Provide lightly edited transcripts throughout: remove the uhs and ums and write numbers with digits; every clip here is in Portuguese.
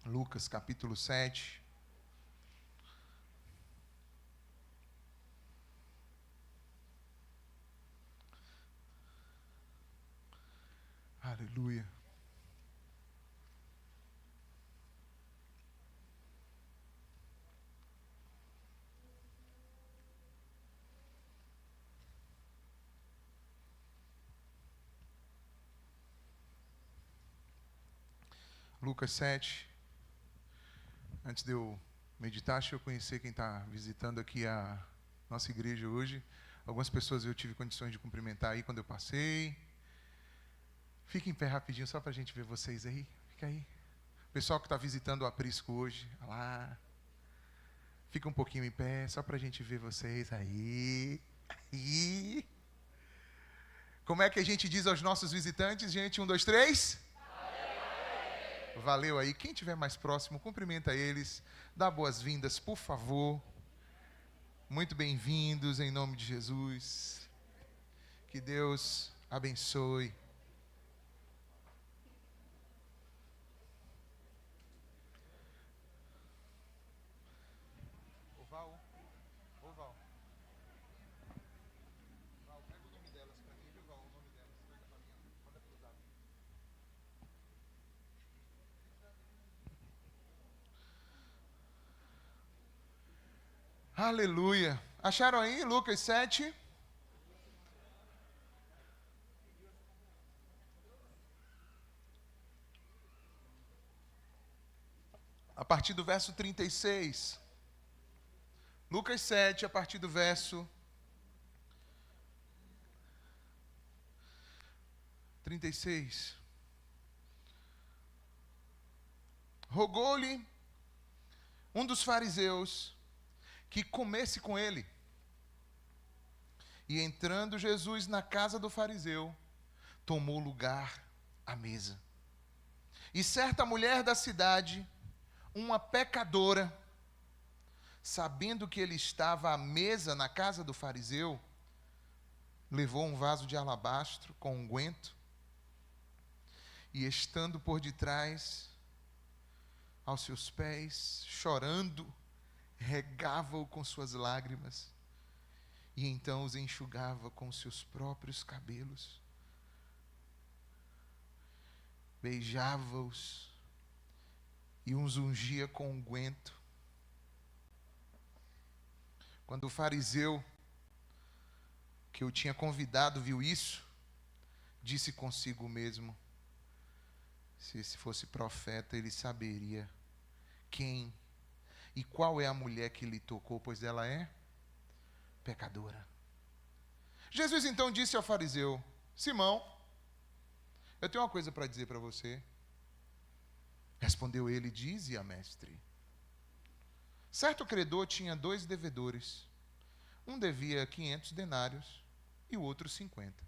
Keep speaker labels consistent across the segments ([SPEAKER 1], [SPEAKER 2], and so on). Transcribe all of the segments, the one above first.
[SPEAKER 1] Lucas capítulo 7. Aleluia. Lucas 7. Antes de eu meditar, deixa eu conhecer quem está visitando aqui a nossa igreja hoje. Algumas pessoas eu tive condições de cumprimentar aí quando eu passei. Fique em pé rapidinho, só para a gente ver vocês aí. Fica aí. Pessoal que está visitando o aprisco hoje, olha lá. Fica um pouquinho em pé, só para a gente ver vocês aí. Aí. Como é que a gente diz aos nossos visitantes, gente? 1, 2, 3. Valeu aí. Quem estiver mais próximo, cumprimenta eles. Dá boas-vindas, por favor. Muito bem-vindos, em nome de Jesus. Que Deus abençoe. Val, Val, pega o nome delas para mim, viu, Val? O nome delas, pega para mim, manda pro zap. Aleluia. Acharam aí Lucas 7? A partir do verso 36. Lucas 7, a partir do verso 36. Rogou-lhe um dos fariseus que comesse com ele. E entrando Jesus na casa do fariseu, tomou lugar à mesa. E certa mulher da cidade, uma pecadora, sabendo que ele estava à mesa na casa do fariseu, levou um vaso de alabastro com unguento e, estando por detrás, aos seus pés, chorando, regava-o com suas lágrimas e então os enxugava com seus próprios cabelos. Beijava-os e os ungia com unguento. Quando o fariseu que eu tinha convidado viu isso, disse consigo mesmo: se esse fosse profeta, ele saberia quem e qual é a mulher que lhe tocou, pois ela é pecadora. Jesus então disse ao fariseu: Simão, eu tenho uma coisa para dizer para você. Respondeu ele: dize-a, mestre. Certo credor tinha 2 devedores. Um devia 500 denários e o outro 50.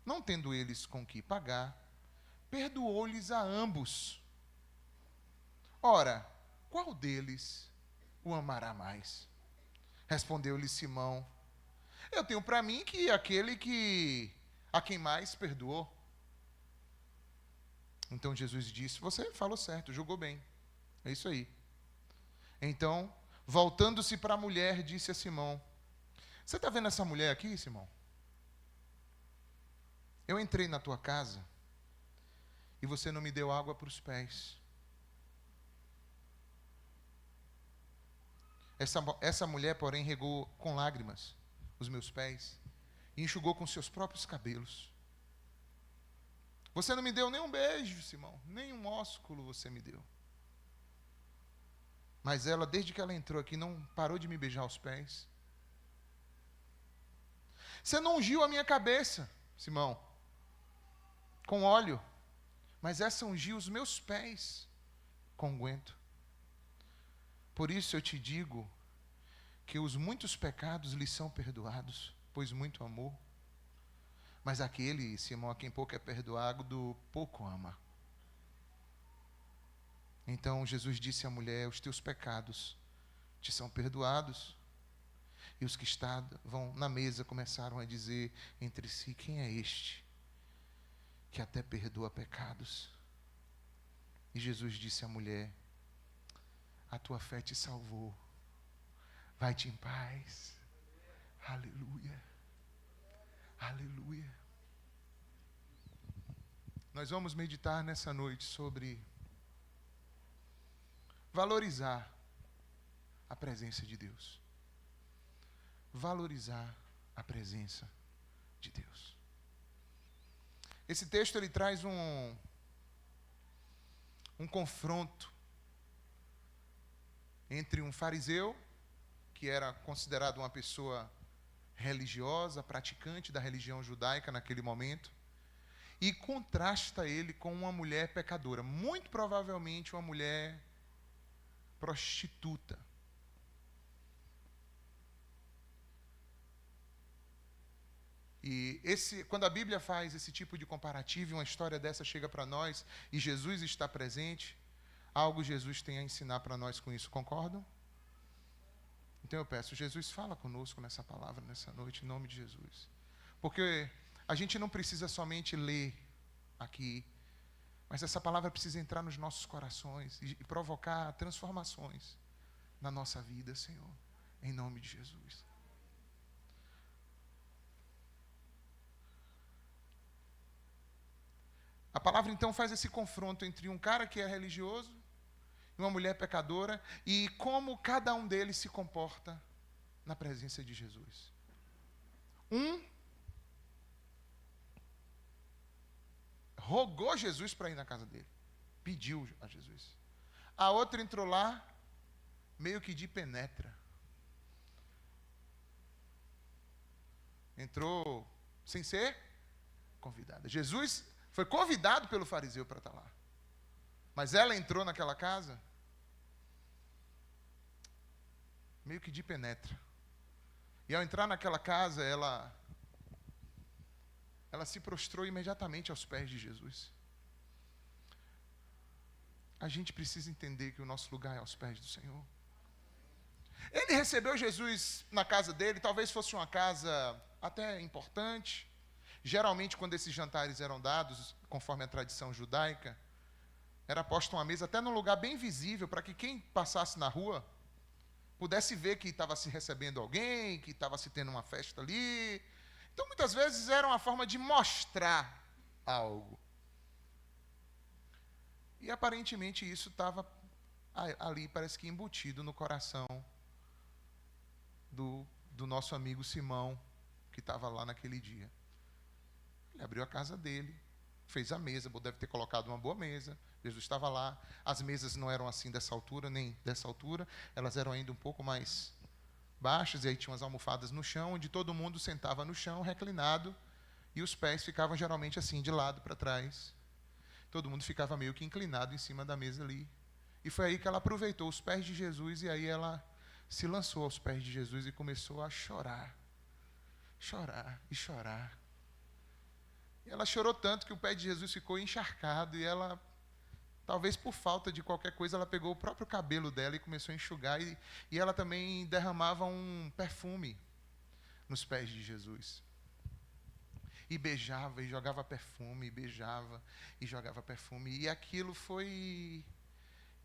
[SPEAKER 1] Não tendo eles com que pagar, perdoou-lhes a ambos. Ora, qual deles o amará mais? Respondeu-lhe Simão: eu tenho para mim que aquele a quem mais perdoou. Então Jesus disse: você falou certo, julgou bem. É isso aí. Então, voltando-se para a mulher, disse a Simão: você está vendo essa mulher aqui, Simão? Eu entrei na tua casa e você não me deu água para os pés. Essa mulher, porém, regou com lágrimas os meus pés e enxugou com seus próprios cabelos. Você não me deu nem um beijo, Simão, nem um ósculo você me deu. Mas ela, desde que ela entrou aqui, não parou de me beijar os pés. Você não ungiu a minha cabeça, Simão, com óleo, mas essa ungiu os meus pés com unguento. Por isso eu te digo que os muitos pecados lhe são perdoados, pois muito amou. Mas aquele, Simão, a quem pouco é perdoado, pouco ama. Então Jesus disse à mulher: os teus pecados te são perdoados. E os que estavam na mesa começaram a dizer entre si: quem é este que até perdoa pecados? E Jesus disse à mulher: a tua fé te salvou. Vai-te em paz. Aleluia. Aleluia. Nós vamos meditar nessa noite sobre valorizar a presença de Deus. Valorizar a presença de Deus. Esse texto ele traz um confronto entre um fariseu, que era considerado uma pessoa religiosa, praticante da religião judaica naquele momento, e contrasta ele com uma mulher pecadora, muito provavelmente uma mulher prostituta. E quando a Bíblia faz esse tipo de comparativo, e uma história dessa chega para nós, e Jesus está presente, algo Jesus tem a ensinar para nós com isso, concordam? Então eu peço, Jesus, fala conosco nessa palavra, nessa noite, em nome de Jesus. Porque a gente não precisa somente ler aqui, mas essa palavra precisa entrar nos nossos corações e provocar transformações na nossa vida, Senhor, em nome de Jesus. A palavra então faz esse confronto entre um cara que é religioso e uma mulher pecadora, e como cada um deles se comporta na presença de Jesus. Um rogou Jesus para ir na casa dele, pediu a Jesus. A outra entrou lá, meio que de penetra. Entrou sem ser convidada. Jesus foi convidado pelo fariseu para estar lá. Mas ela entrou naquela casa meio que de penetra. E ao entrar naquela casa, ela se prostrou imediatamente aos pés de Jesus. A gente precisa entender que o nosso lugar é aos pés do Senhor. Ele recebeu Jesus na casa dele, talvez fosse uma casa até importante. Geralmente, quando esses jantares eram dados, conforme a tradição judaica, era posta uma mesa até num lugar bem visível, para que quem passasse na rua pudesse ver que estava se recebendo alguém, que estava se tendo uma festa ali. Então, muitas vezes, era uma forma de mostrar algo. E, aparentemente, isso estava ali, parece que embutido no coração do nosso amigo Simão, que estava lá naquele dia. Ele abriu a casa dele, fez a mesa, deve ter colocado uma boa mesa. Jesus estava lá. As mesas não eram assim dessa altura, nem dessa altura. Elas eram ainda um pouco mais baixas, e aí tinham as almofadas no chão, onde todo mundo sentava no chão, reclinado, e os pés ficavam geralmente assim, de lado para trás. Todo mundo ficava meio que inclinado em cima da mesa ali. E foi aí que ela aproveitou os pés de Jesus, e aí ela se lançou aos pés de Jesus e começou a chorar. Chorar e chorar. E ela chorou tanto que o pé de Jesus ficou encharcado, e ela, talvez por falta de qualquer coisa, ela pegou o próprio cabelo dela e começou a enxugar, e ela também derramava um perfume nos pés de Jesus. E beijava e jogava perfume, e beijava e jogava perfume. E aquilo foi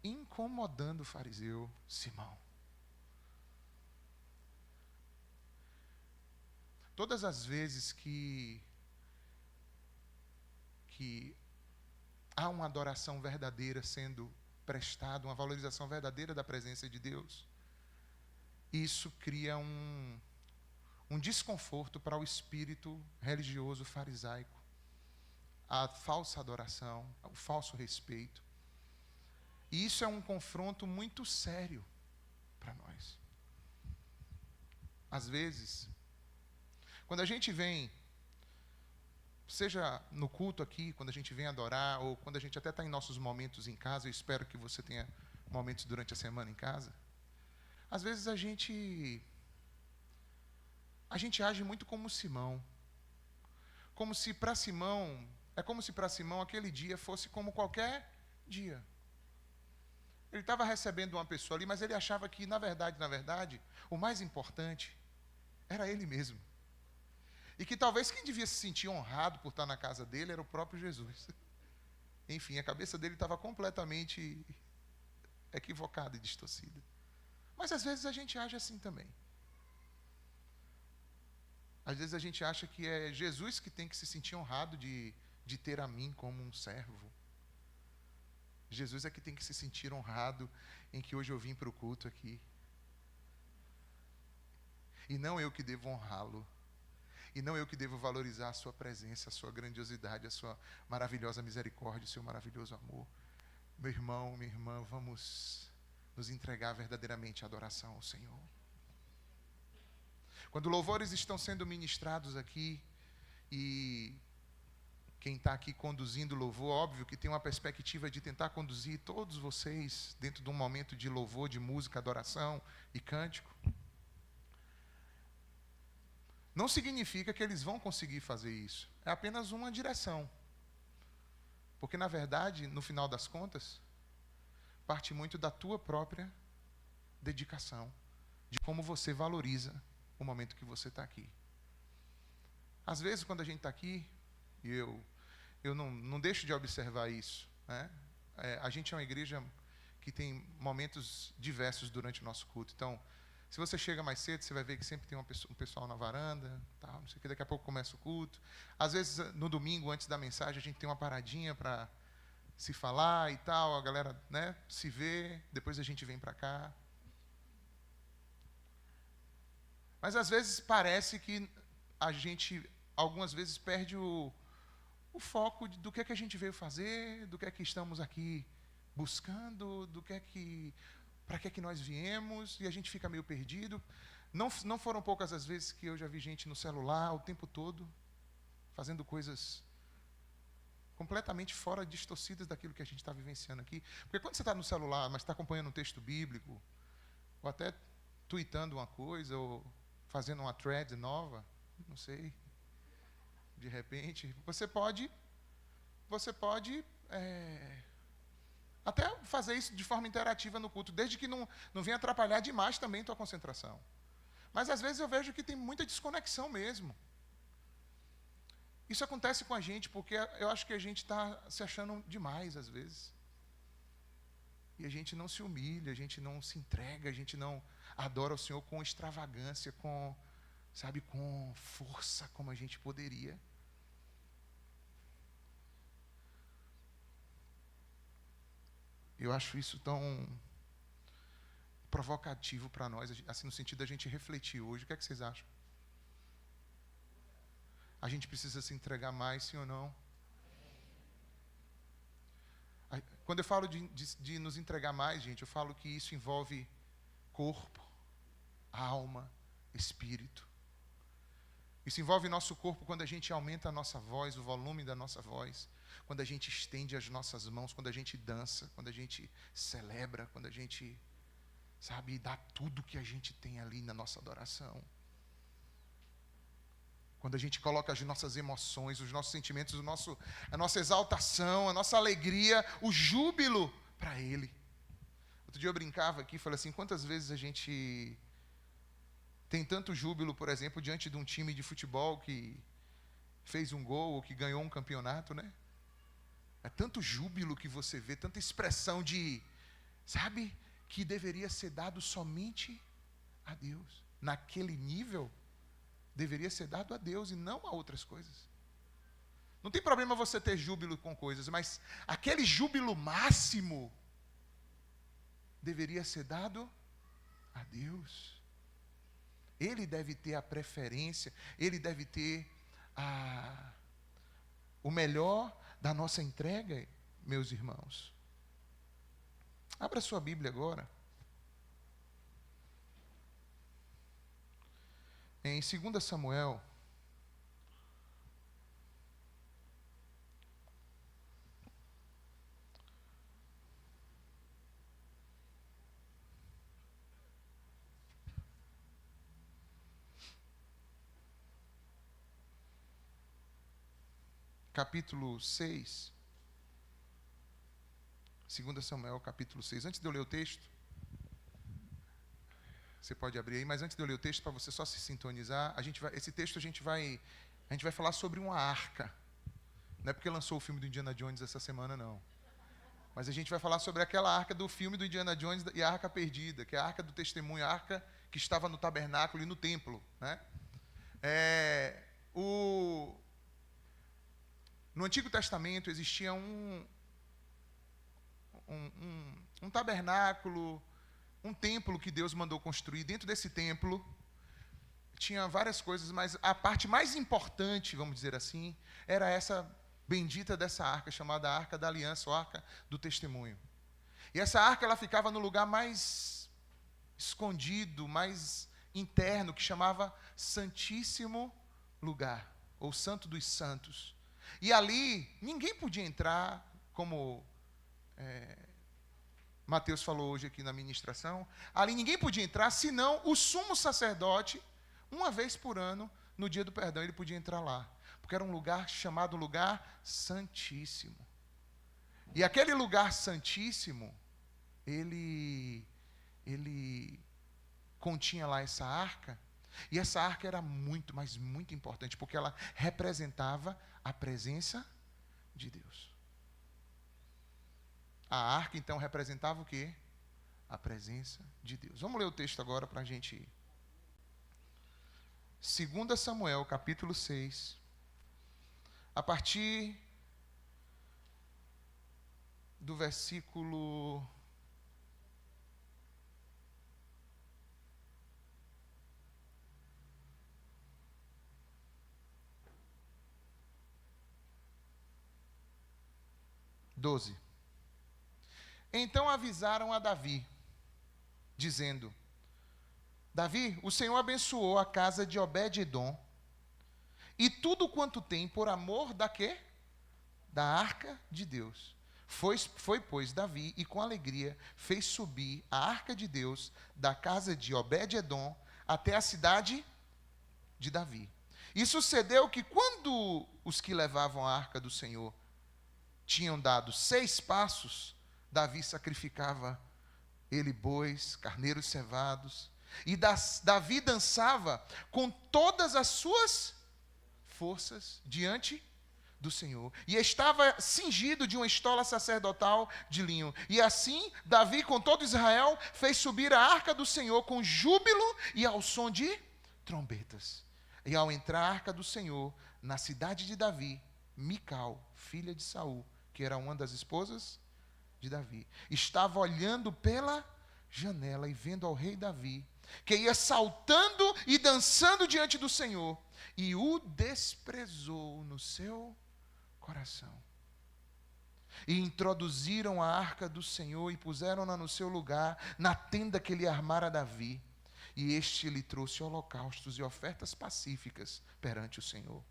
[SPEAKER 1] incomodando o fariseu Simão. Todas as vezes que há uma adoração verdadeira sendo prestada, uma valorização verdadeira da presença de Deus, isso cria um desconforto para o espírito religioso farisaico, a falsa adoração, o falso respeito. E isso é um confronto muito sério para nós. Às vezes, quando a gente vem, seja no culto aqui, quando a gente vem adorar, ou quando a gente até está em nossos momentos em casa, eu espero que você tenha momentos durante a semana em casa, às vezes a gente age muito como Simão. Como se para Simão aquele dia fosse como qualquer dia. Ele estava recebendo uma pessoa ali, mas ele achava que, na verdade, o mais importante era ele mesmo. E que talvez quem devia se sentir honrado por estar na casa dele era o próprio Jesus. Enfim, a cabeça dele estava completamente equivocada e distorcida. Mas às vezes a gente age assim também. Às vezes a gente acha que é Jesus que tem que se sentir honrado de ter a mim como um servo. Jesus é que tem que se sentir honrado em que hoje eu vim para o culto aqui. E não eu que devo honrá-lo. E não eu que devo valorizar a sua presença, a sua grandiosidade, a sua maravilhosa misericórdia, o seu maravilhoso amor. Meu irmão, minha irmã, vamos nos entregar verdadeiramente à adoração ao Senhor. Quando louvores estão sendo ministrados aqui, e quem está aqui conduzindo o louvor, óbvio que tem uma perspectiva de tentar conduzir todos vocês dentro de um momento de louvor, de música, adoração e cântico. Não significa que eles vão conseguir fazer isso. É apenas uma direção. Porque, na verdade, no final das contas, parte muito da tua própria dedicação, de como você valoriza o momento que você está aqui. Às vezes, quando a gente está aqui, e eu não deixo de observar isso, né? A gente é uma igreja que tem momentos diversos durante o nosso culto. Então, se você chega mais cedo, você vai ver que sempre tem um pessoal na varanda, tal, não sei o que, daqui a pouco começa o culto. Às vezes, no domingo, antes da mensagem, a gente tem uma paradinha para se falar e tal, a galera, né, se vê, depois a gente vem para cá. Mas, às vezes, parece que a gente, algumas vezes, perde o foco do que é que a gente veio fazer, do que é que estamos aqui buscando, para que é que nós viemos, e a gente fica meio perdido. Não foram poucas as vezes que eu já vi gente no celular o tempo todo, fazendo coisas completamente fora, distorcidas daquilo que a gente está vivenciando aqui. Porque quando você está no celular, mas está acompanhando um texto bíblico, ou até tweetando uma coisa, ou fazendo uma thread nova, não sei, de repente, você pode até fazer isso de forma interativa no culto, desde que não venha atrapalhar demais também a tua concentração. Mas às vezes eu vejo que tem muita desconexão mesmo. Isso acontece com a gente porque eu acho que a gente está se achando demais às vezes. E a gente não se humilha, a gente não se entrega, a gente não adora o Senhor com extravagância, com força como a gente poderia. Eu acho isso tão provocativo para nós, assim, no sentido da gente refletir hoje. O que é que vocês acham? A gente precisa se entregar mais, sim ou não? Quando eu falo de nos entregar mais, gente, eu falo que isso envolve corpo, alma, espírito. Isso envolve nosso corpo quando a gente aumenta a nossa voz, o volume da nossa voz, quando a gente estende as nossas mãos, quando a gente dança, quando a gente celebra, quando a gente, dá tudo que a gente tem ali na nossa adoração. Quando a gente coloca as nossas emoções, os nossos sentimentos, a nossa exaltação, a nossa alegria, o júbilo para Ele. Outro dia eu brincava aqui, falei assim, quantas vezes a gente tem tanto júbilo, por exemplo, diante de um time de futebol que fez um gol ou que ganhou um campeonato, né? É tanto júbilo que você vê, tanta expressão que deveria ser dado somente a Deus. Naquele nível, deveria ser dado a Deus e não a outras coisas. Não tem problema você ter júbilo com coisas, mas aquele júbilo máximo deveria ser dado a Deus. Ele deve ter a preferência, ele deve ter o melhor da nossa entrega, meus irmãos. Abra sua Bíblia agora. Em 2 Samuel, capítulo 6. 2 Samuel, capítulo 6. Antes de eu ler o texto, você pode abrir aí, mas antes de eu ler o texto, para você só se sintonizar, esse texto a gente vai falar sobre uma arca. Não é porque lançou o filme do Indiana Jones essa semana, não. Mas a gente vai falar sobre aquela arca do filme do Indiana Jones e a arca perdida, que é a arca do testemunho, a arca que estava no tabernáculo e no templo, né? No Antigo Testamento existia um tabernáculo, um templo que Deus mandou construir. Dentro desse templo tinha várias coisas, mas a parte mais importante, vamos dizer assim, era essa bendita dessa arca, chamada Arca da Aliança, ou Arca do Testemunho. E essa arca, ela ficava no lugar mais escondido, mais interno, que chamava Santíssimo Lugar, ou Santo dos Santos. E ali, ninguém podia entrar, como Mateus falou hoje aqui na ministração, ali ninguém podia entrar, senão o sumo sacerdote, uma vez por ano, no dia do perdão, ele podia entrar lá. Porque era um lugar chamado lugar santíssimo. E aquele lugar santíssimo, ele continha lá essa arca. E essa arca era muito, mas muito importante, porque ela representava a presença de Deus. A arca, então, representava o quê? A presença de Deus. Vamos ler o texto agora para a gente ir. 2 Samuel, capítulo 6. A partir do versículo 12. Então avisaram a Davi, dizendo: Davi, o Senhor abençoou a casa de Obed-edom e tudo quanto tem por amor da quê? Da arca de Deus. Foi, pois, Davi, e com alegria fez subir a arca de Deus da casa de Obed-edom até a cidade de Davi. E sucedeu que quando os que levavam a arca do Senhor tinham dado 6 passos, Davi sacrificava ele bois, carneiros cevados, e Davi dançava com todas as suas forças diante do Senhor. E estava cingido de uma estola sacerdotal de linho. E assim, Davi, com todo Israel, fez subir a arca do Senhor com júbilo e ao som de trombetas. E ao entrar a arca do Senhor na cidade de Davi, Mical, filha de Saul, que era uma das esposas de Davi, estava olhando pela janela e vendo ao rei Davi, que ia saltando e dançando diante do Senhor, e o desprezou no seu coração. E introduziram a arca do Senhor e puseram-na no seu lugar, na tenda que ele armara a Davi. E este lhe trouxe holocaustos e ofertas pacíficas perante o Senhor.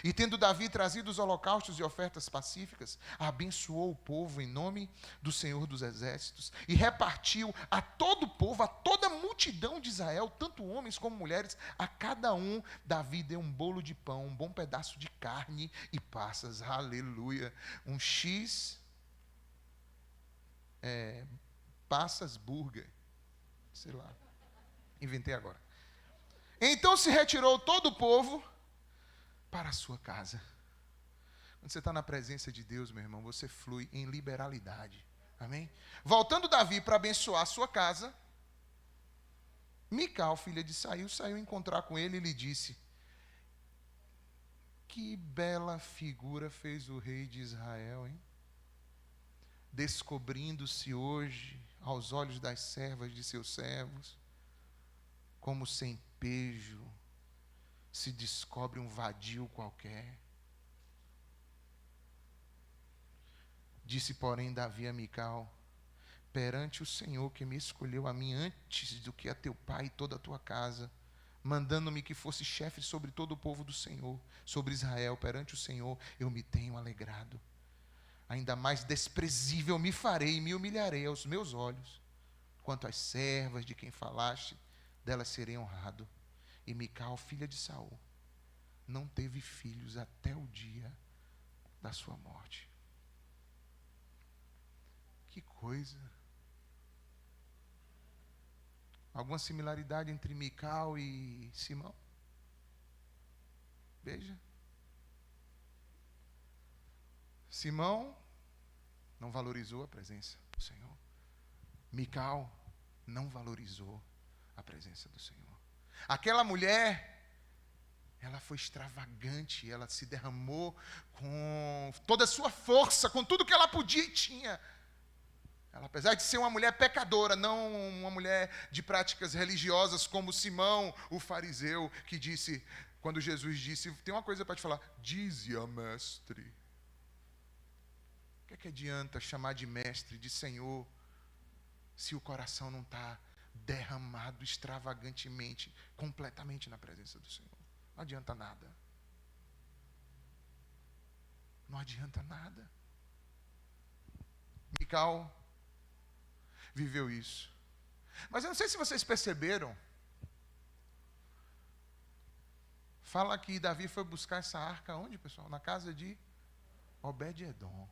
[SPEAKER 1] E tendo Davi trazido os holocaustos e ofertas pacíficas, abençoou o povo em nome do Senhor dos Exércitos, e repartiu a todo o povo, a toda a multidão de Israel, tanto homens como mulheres, a cada um Davi deu um bolo de pão, um bom pedaço de carne e passas, aleluia, um passas burger, sei lá, inventei agora. Então se retirou todo o povo para a sua casa. Quando você está na presença de Deus, meu irmão, você flui em liberalidade. Amém? Voltando Davi para abençoar a sua casa, Mical, filha de Saul, saiu encontrar com ele e lhe disse: que bela figura fez o rei de Israel, hein? Descobrindo-se hoje aos olhos das servas de seus servos, como sem pejo se descobre um vadio qualquer. Disse, porém, Davi a Mical: perante o Senhor que me escolheu a mim antes do que a teu pai e toda a tua casa, mandando-me que fosse chefe sobre todo o povo do Senhor, sobre Israel, perante o Senhor, eu me tenho alegrado. Ainda mais desprezível me farei e me humilharei aos meus olhos. Quanto às servas de quem falaste, delas serei honrado. E Mical, filha de Saul, não teve filhos até o dia da sua morte. Que coisa! Alguma similaridade entre Mical e Simão? Veja. Simão não valorizou a presença do Senhor. Mical não valorizou a presença do Senhor. Aquela mulher, ela foi extravagante, ela se derramou com toda a sua força, com tudo que ela podia e tinha. Ela, apesar de ser uma mulher pecadora, não uma mulher de práticas religiosas como Simão, o fariseu, que disse, quando Jesus disse, tem uma coisa para te falar, dize-a, mestre. O que adianta chamar de mestre, de Senhor, se o coração não está derramado extravagantemente, completamente na presença do Senhor? Não adianta nada. Não adianta nada. Mical viveu isso. Mas eu não sei se vocês perceberam. Fala que Davi foi buscar essa arca onde, pessoal? Na casa de Obed-edom.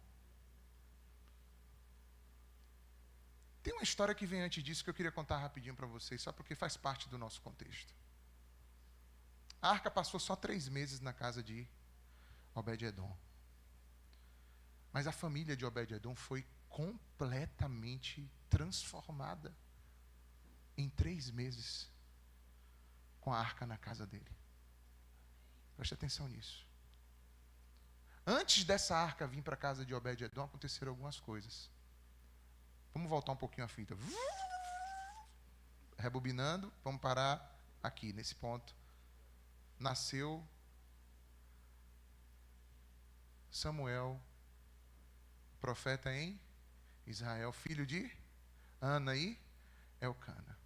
[SPEAKER 1] Tem uma história que vem antes disso que eu queria contar rapidinho para vocês, só porque faz parte do nosso contexto. A arca passou só 3 meses na casa de Obed-edom. Mas a família de Obed-edom foi completamente transformada em 3 meses com a arca na casa dele. Preste atenção nisso. Antes dessa arca vir para a casa de Obed-edom, aconteceram algumas coisas. Vamos voltar um pouquinho a fita. Rebobinando, vamos parar aqui, nesse ponto. Nasceu Samuel, profeta em Israel, filho de Ana e Elcana.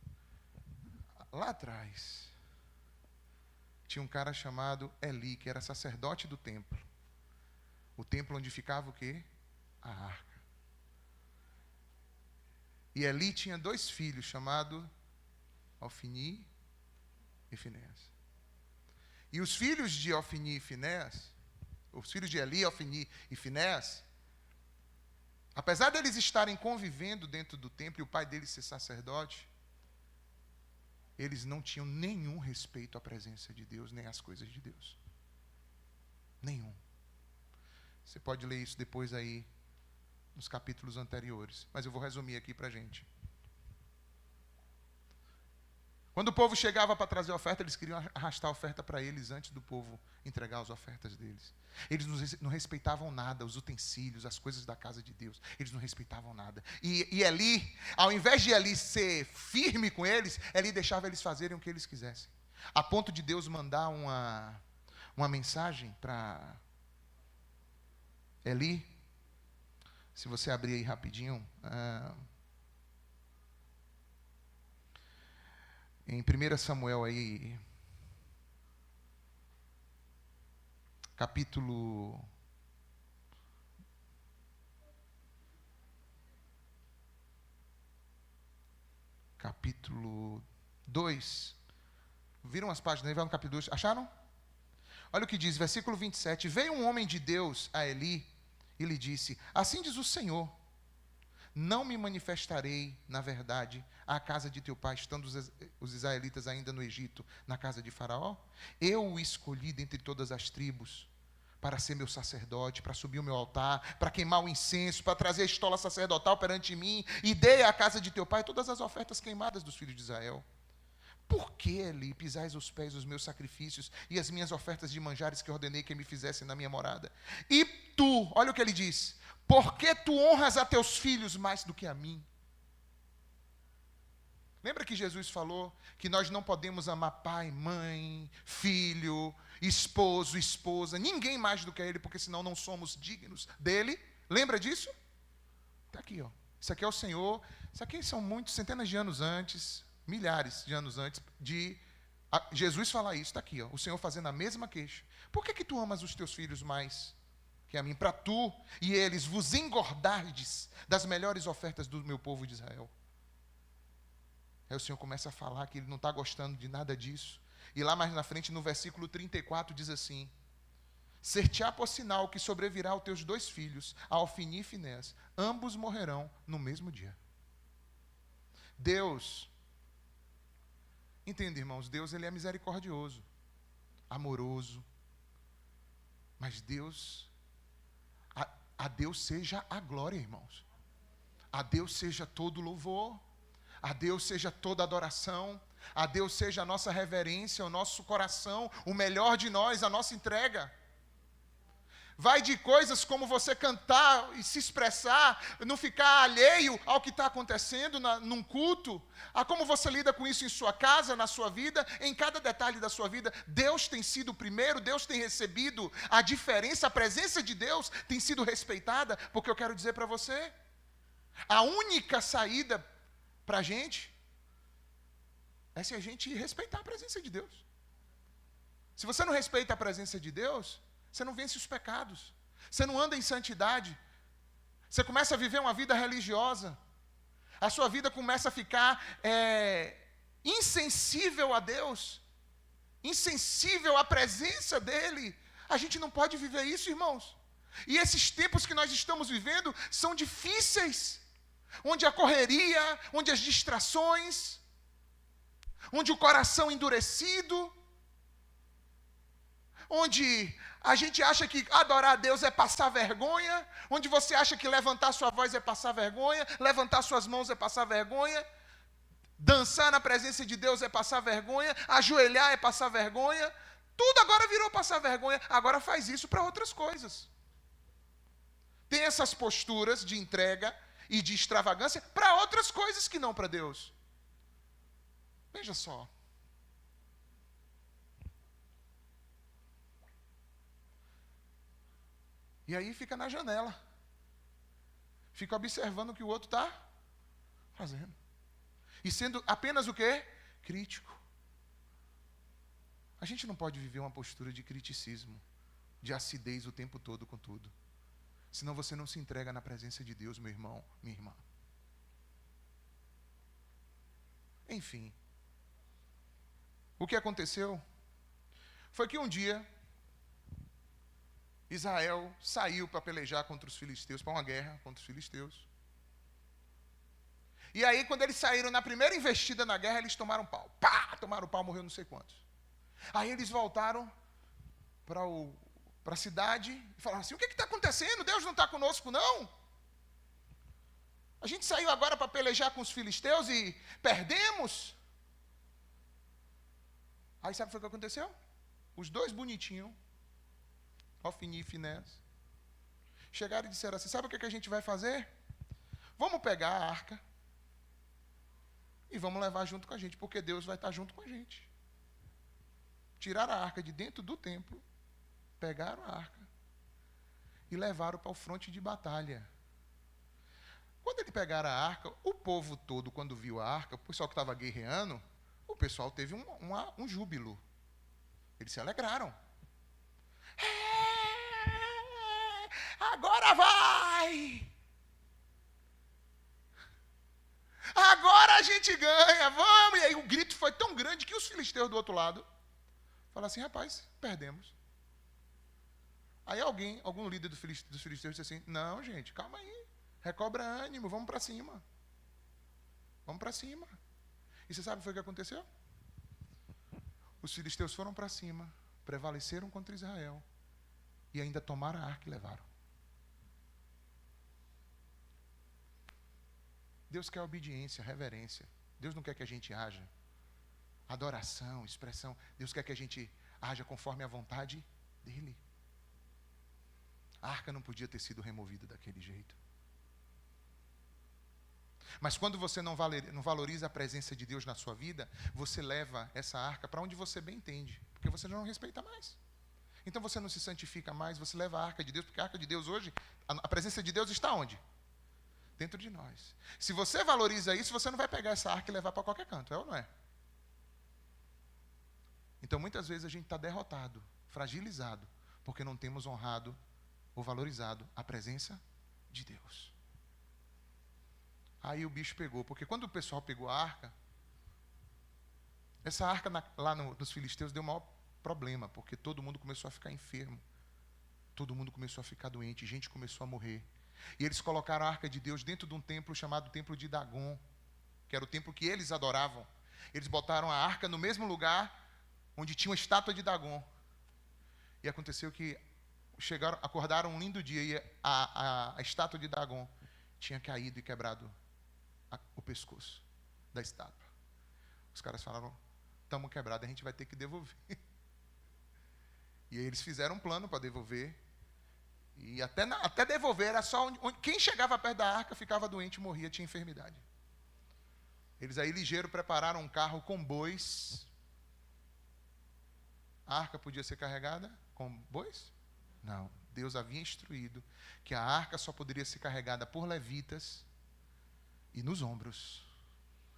[SPEAKER 1] Lá atrás, tinha um cara chamado Eli, que era sacerdote do templo. O templo onde ficava o quê? A arca. E Eli tinha 2 filhos, chamados Ofni e Finéas. E os filhos de Ofni e Finéas, os filhos de Eli, Ofni e Finéas, apesar deles estarem convivendo dentro do templo e o pai deles ser sacerdote, eles não tinham nenhum respeito à presença de Deus, nem às coisas de Deus. Nenhum. Você pode ler isso depois aí, nos capítulos anteriores. Mas eu vou resumir aqui para a gente. Quando o povo chegava para trazer oferta, eles queriam arrastar a oferta para eles antes do povo entregar as ofertas deles. Eles não respeitavam nada, os utensílios, as coisas da casa de Deus. Eles não respeitavam nada. E Eli, ao invés de Eli ser firme com eles, Eli deixava eles fazerem o que eles quisessem. A ponto de Deus mandar uma mensagem para Eli. Se você abrir aí rapidinho, em 1 Samuel aí, capítulo 2, viram as páginas aí, vai no capítulo 2, acharam? Olha o que diz, versículo 27, veio um homem de Deus a Eli, e lhe disse, assim diz o Senhor, não me manifestarei, na verdade, à casa de teu pai, estando os israelitas ainda no Egito, na casa de Faraó? Eu o escolhi dentre todas as tribos, para ser meu sacerdote, para subir o meu altar, para queimar o incenso, para trazer a estola sacerdotal perante mim, e dei à casa de teu pai todas as ofertas queimadas dos filhos de Israel. Por que, Eli, pisais os pés dos meus sacrifícios e as minhas ofertas de manjares que ordenei que me fizessem na minha morada? E tu, olha o que ele diz, por que tu honras a teus filhos mais do que a mim? Lembra que Jesus falou que nós não podemos amar pai, mãe, filho, esposo, esposa, ninguém mais do que ele, porque senão não somos dignos dele? Lembra disso? Está aqui, ó. Isso aqui é o Senhor. Isso aqui são muitos, centenas de anos antes, milhares de anos antes de Jesus falar isso. Está aqui, ó, o Senhor fazendo a mesma queixa. Por que tu amas os teus filhos mais que a mim? Para tu e eles vos engordardes das melhores ofertas do meu povo de Israel. Aí o Senhor começa a falar que ele não está gostando de nada disso. E lá mais na frente, no versículo 34, diz assim, ser-te-á por sinal que sobrevirá aos teus 2 filhos, a Ofni e Finéas, ambos morrerão no mesmo dia. Deus, entenda, irmãos, Deus ele é misericordioso, amoroso, mas Deus, A Deus seja a glória, irmãos. A Deus seja todo louvor. A Deus seja toda adoração. A Deus seja a nossa reverência, o nosso coração, o melhor de nós, a nossa entrega. Vai de coisas como você cantar e se expressar, não ficar alheio ao que está acontecendo num culto, a como você lida com isso em sua casa, na sua vida, em cada detalhe da sua vida. Deus tem sido o primeiro, Deus tem recebido a diferença, a presença de Deus tem sido respeitada, porque eu quero dizer para você, a única saída para a gente é se a gente respeitar a presença de Deus. Se você não respeita a presença de Deus, você não vence os pecados. Você não anda em santidade. Você começa a viver uma vida religiosa. A sua vida começa a ficar insensível a Deus. Insensível à presença dEle. A gente não pode viver isso, irmãos. E esses tempos que nós estamos vivendo são difíceis. Onde a correria, onde as distrações, onde o coração endurecido, onde a gente acha que adorar a Deus é passar vergonha, onde você acha que levantar sua voz é passar vergonha, levantar suas mãos é passar vergonha, dançar na presença de Deus é passar vergonha, ajoelhar é passar vergonha, tudo agora virou passar vergonha, agora faz isso para outras coisas. Tem essas posturas de entrega e de extravagância para outras coisas que não para Deus. Veja só. E aí fica na janela. Fica observando o que o outro está fazendo. E sendo apenas o quê? Crítico. A gente não pode viver uma postura de criticismo, de acidez o tempo todo com tudo. Senão você não se entrega na presença de Deus, meu irmão, minha irmã. Enfim. O que aconteceu foi que um dia Israel saiu para pelejar contra os filisteus, para uma guerra contra os filisteus. E aí, quando eles saíram na primeira investida na guerra, eles tomaram pau. Pá! Tomaram pau, morreu não sei quantos. Aí eles voltaram para a cidade e falaram assim, o que está acontecendo? Deus não está conosco, não? A gente saiu agora para pelejar com os filisteus e perdemos. Aí sabe o que aconteceu? Os dois bonitinhos, Ofni e Finés, chegaram e disseram assim, sabe o que a gente vai fazer? Vamos pegar a arca e vamos levar junto com a gente, porque Deus vai estar junto com a gente. Tiraram a arca de dentro do templo, pegaram a arca e levaram para o fronte de batalha. Quando eles pegaram a arca, o povo todo, quando viu a arca, o pessoal que estava guerreando, o pessoal teve um júbilo. Eles se alegraram. Agora vai! Agora a gente ganha, vamos! E aí o grito foi tão grande que os filisteus do outro lado falaram assim, rapaz, perdemos. Aí algum líder dos filisteus disse assim, não, gente, calma aí, recobra ânimo, vamos para cima. Vamos para cima. E você sabe o que foi que aconteceu? Os filisteus foram para cima, prevaleceram contra Israel e ainda tomaram a arca e levaram. Deus quer obediência, reverência. Deus não quer que a gente haja adoração, expressão. Deus quer que a gente haja conforme a vontade dEle. A arca não podia ter sido removida daquele jeito. Mas quando você não valoriza a presença de Deus na sua vida, você leva essa arca para onde você bem entende, porque você não respeita mais. Então você não se santifica mais, você leva a arca de Deus, porque a arca de Deus hoje, a presença de Deus está onde? Dentro de nós. Se você valoriza isso, você não vai pegar essa arca e levar para qualquer canto, é ou não é? Então muitas vezes a gente está derrotado, fragilizado, porque não temos honrado ou valorizado a presença de Deus. Aí o bicho pegou, porque quando o pessoal pegou a arca, essa arca lá nos filisteus deu o maior problema, porque todo mundo começou a ficar enfermo, todo mundo começou a ficar doente, gente começou a morrer. E eles colocaram a arca de Deus dentro de um templo chamado Templo de Dagon, que era o templo que eles adoravam. Eles botaram a arca no mesmo lugar onde tinha uma estátua de Dagon. E aconteceu que acordaram um lindo dia e a estátua de Dagon tinha caído e quebrado o pescoço da estátua. Os caras falaram, estamos quebrados, a gente vai ter que devolver. E aí eles fizeram um plano para devolver. E até devolver era só quem chegava perto da arca ficava doente, morria, tinha enfermidade. Eles aí ligeiro prepararam um carro com bois. A arca podia ser carregada com bois? Não. Deus havia instruído que a arca só poderia ser carregada por levitas e nos ombros.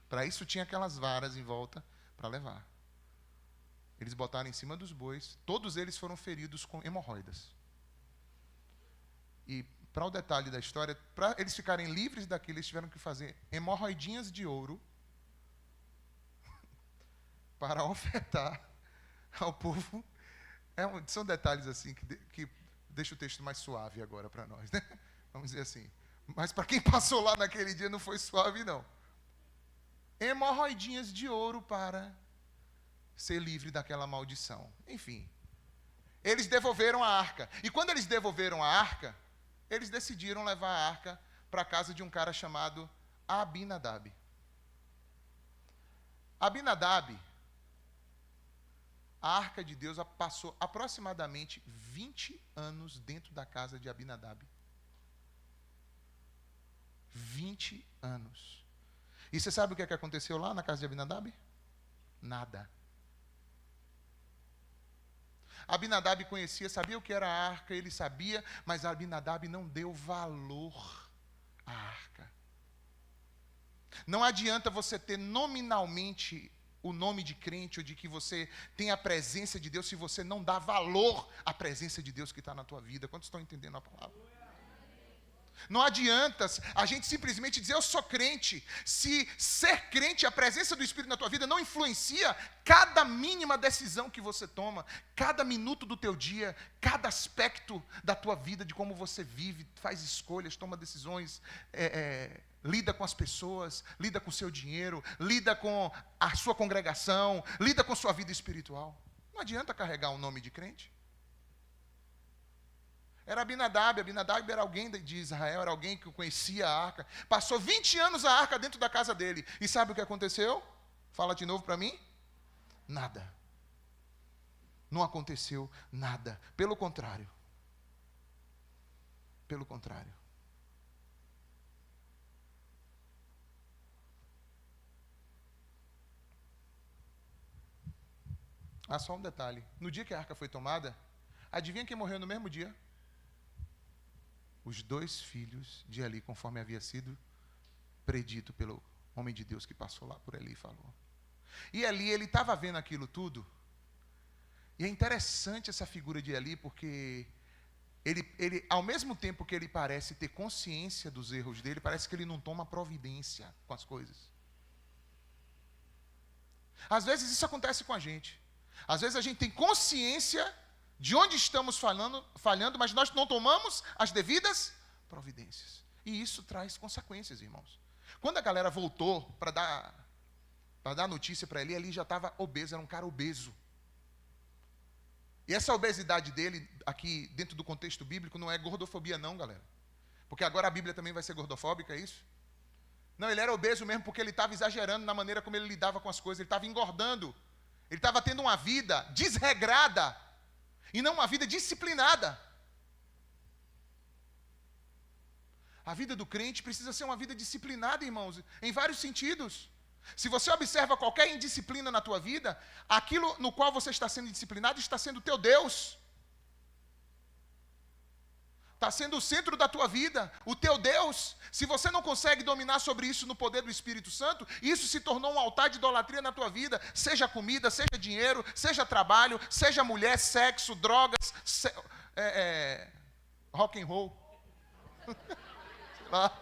[SPEAKER 1] Para isso tinha aquelas varas em volta para levar. Eles botaram em cima dos bois. Todos eles foram feridos com hemorroidas. E para o detalhe da história, para eles ficarem livres daquilo, eles tiveram que fazer hemorroidinhas de ouro para ofertar ao povo. São detalhes assim que deixa o texto mais suave agora para nós, né? Vamos dizer assim. Mas para quem passou lá naquele dia não foi suave, não. Hemorroidinhas de ouro para ser livre daquela maldição. Enfim, eles devolveram a arca. E quando eles devolveram a arca, eles decidiram levar a arca para a casa de um cara chamado Abinadab. Abinadab, a arca de Deus passou aproximadamente 20 anos dentro da casa de Abinadab. 20 anos. E você sabe o que aconteceu lá na casa de Abinadab? Nada. Abinadab conhecia, sabia o que era a arca, ele sabia, mas Abinadab não deu valor à arca. Não adianta você ter nominalmente o nome de crente ou de que você tem a presença de Deus se você não dá valor à presença de Deus que está na tua vida. Quantos estão entendendo a palavra? Não adianta a gente simplesmente dizer eu sou crente, se ser crente, a presença do Espírito na tua vida não influencia cada mínima decisão que você toma, cada minuto do teu dia, cada aspecto da tua vida, de como você vive, faz escolhas, toma decisões, lida com as pessoas, lida com o seu dinheiro, lida com a sua congregação, lida com sua vida espiritual. Não adianta carregar um nome de crente. Era Abinadab era alguém de Israel, era alguém que conhecia a arca. Passou 20 anos a arca dentro da casa dele. E sabe o que aconteceu? Fala de novo para mim. Nada. Não aconteceu nada. Pelo contrário. Pelo contrário. Ah, só um detalhe. No dia que a arca foi tomada, adivinha quem morreu no mesmo dia? Os 2 filhos de Eli, conforme havia sido predito pelo homem de Deus que passou lá por Eli e falou. E Eli, ele estava vendo aquilo tudo. E é interessante essa figura de Eli, porque ele, ao mesmo tempo que ele parece ter consciência dos erros dele, parece que ele não toma providência com as coisas. Às vezes isso acontece com a gente. Às vezes a gente tem consciência de onde estamos falhando, mas nós não tomamos as devidas providências. E isso traz consequências, irmãos. Quando a galera voltou para dar notícia para Eli, Eli já estava obeso, era um cara obeso. E essa obesidade dele, aqui dentro do contexto bíblico, não é gordofobia não, galera. Porque agora a Bíblia também vai ser gordofóbica, é isso? Não, ele era obeso mesmo porque ele estava exagerando na maneira como ele lidava com as coisas, ele estava engordando. Ele estava tendo uma vida desregrada e não uma vida disciplinada. A vida do crente precisa ser uma vida disciplinada, irmãos, em vários sentidos. Se você observa qualquer indisciplina na tua vida, aquilo no qual você está sendo disciplinado está sendo o teu Deus. Está sendo o centro da tua vida, o teu Deus. Se você não consegue dominar sobre isso no poder do Espírito Santo, isso se tornou um altar de idolatria na tua vida. Seja comida, seja dinheiro, seja trabalho, seja mulher, sexo, drogas, rock and roll. Sei lá.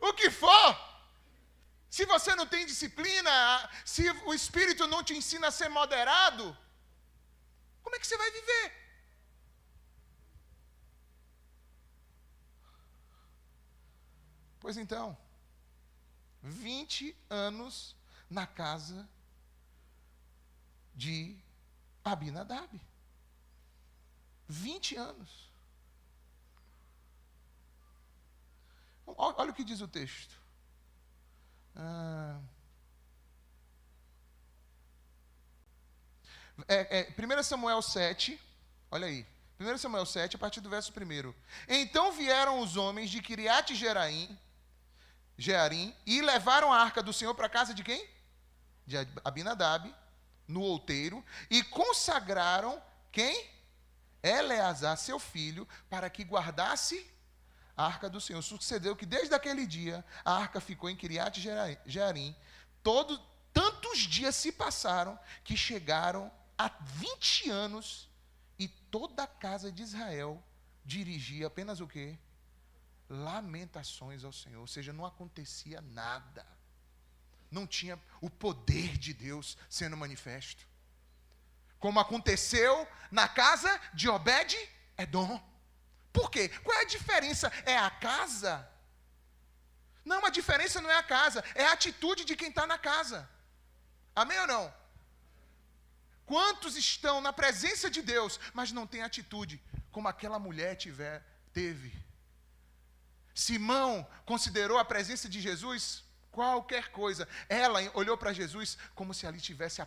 [SPEAKER 1] O que for. Se você não tem disciplina, se o Espírito não te ensina a ser moderado, como é que você vai viver? Pois então, 20 anos na casa de Abinadab. 20 anos. Olha o que diz o texto. 1 Samuel 7, olha aí. 1 Samuel 7, a partir do verso 1. Então vieram os homens de Kiriat Jearim, e levaram a arca do Senhor para a casa de quem? De Abinadab, no outeiro, e consagraram quem? Eleazar, seu filho, para que guardasse a arca do Senhor. Sucedeu que desde aquele dia a arca ficou em Kiriat Jearim. Tantos dias se passaram que chegaram a 20 anos e toda a casa de Israel dirigia apenas o quê? Lamentações ao Senhor. Ou seja, não acontecia nada. Não tinha o poder de Deus sendo manifesto. Como aconteceu na casa de Obed-Edom. Por quê? Qual é a diferença? É a casa? Não, a diferença não é a casa, é a atitude de quem está na casa. Amém ou não? Quantos estão na presença de Deus, mas não têm atitude, como aquela mulher teve? Simão considerou a presença de Jesus qualquer coisa. Ela olhou para Jesus como se ali tivesse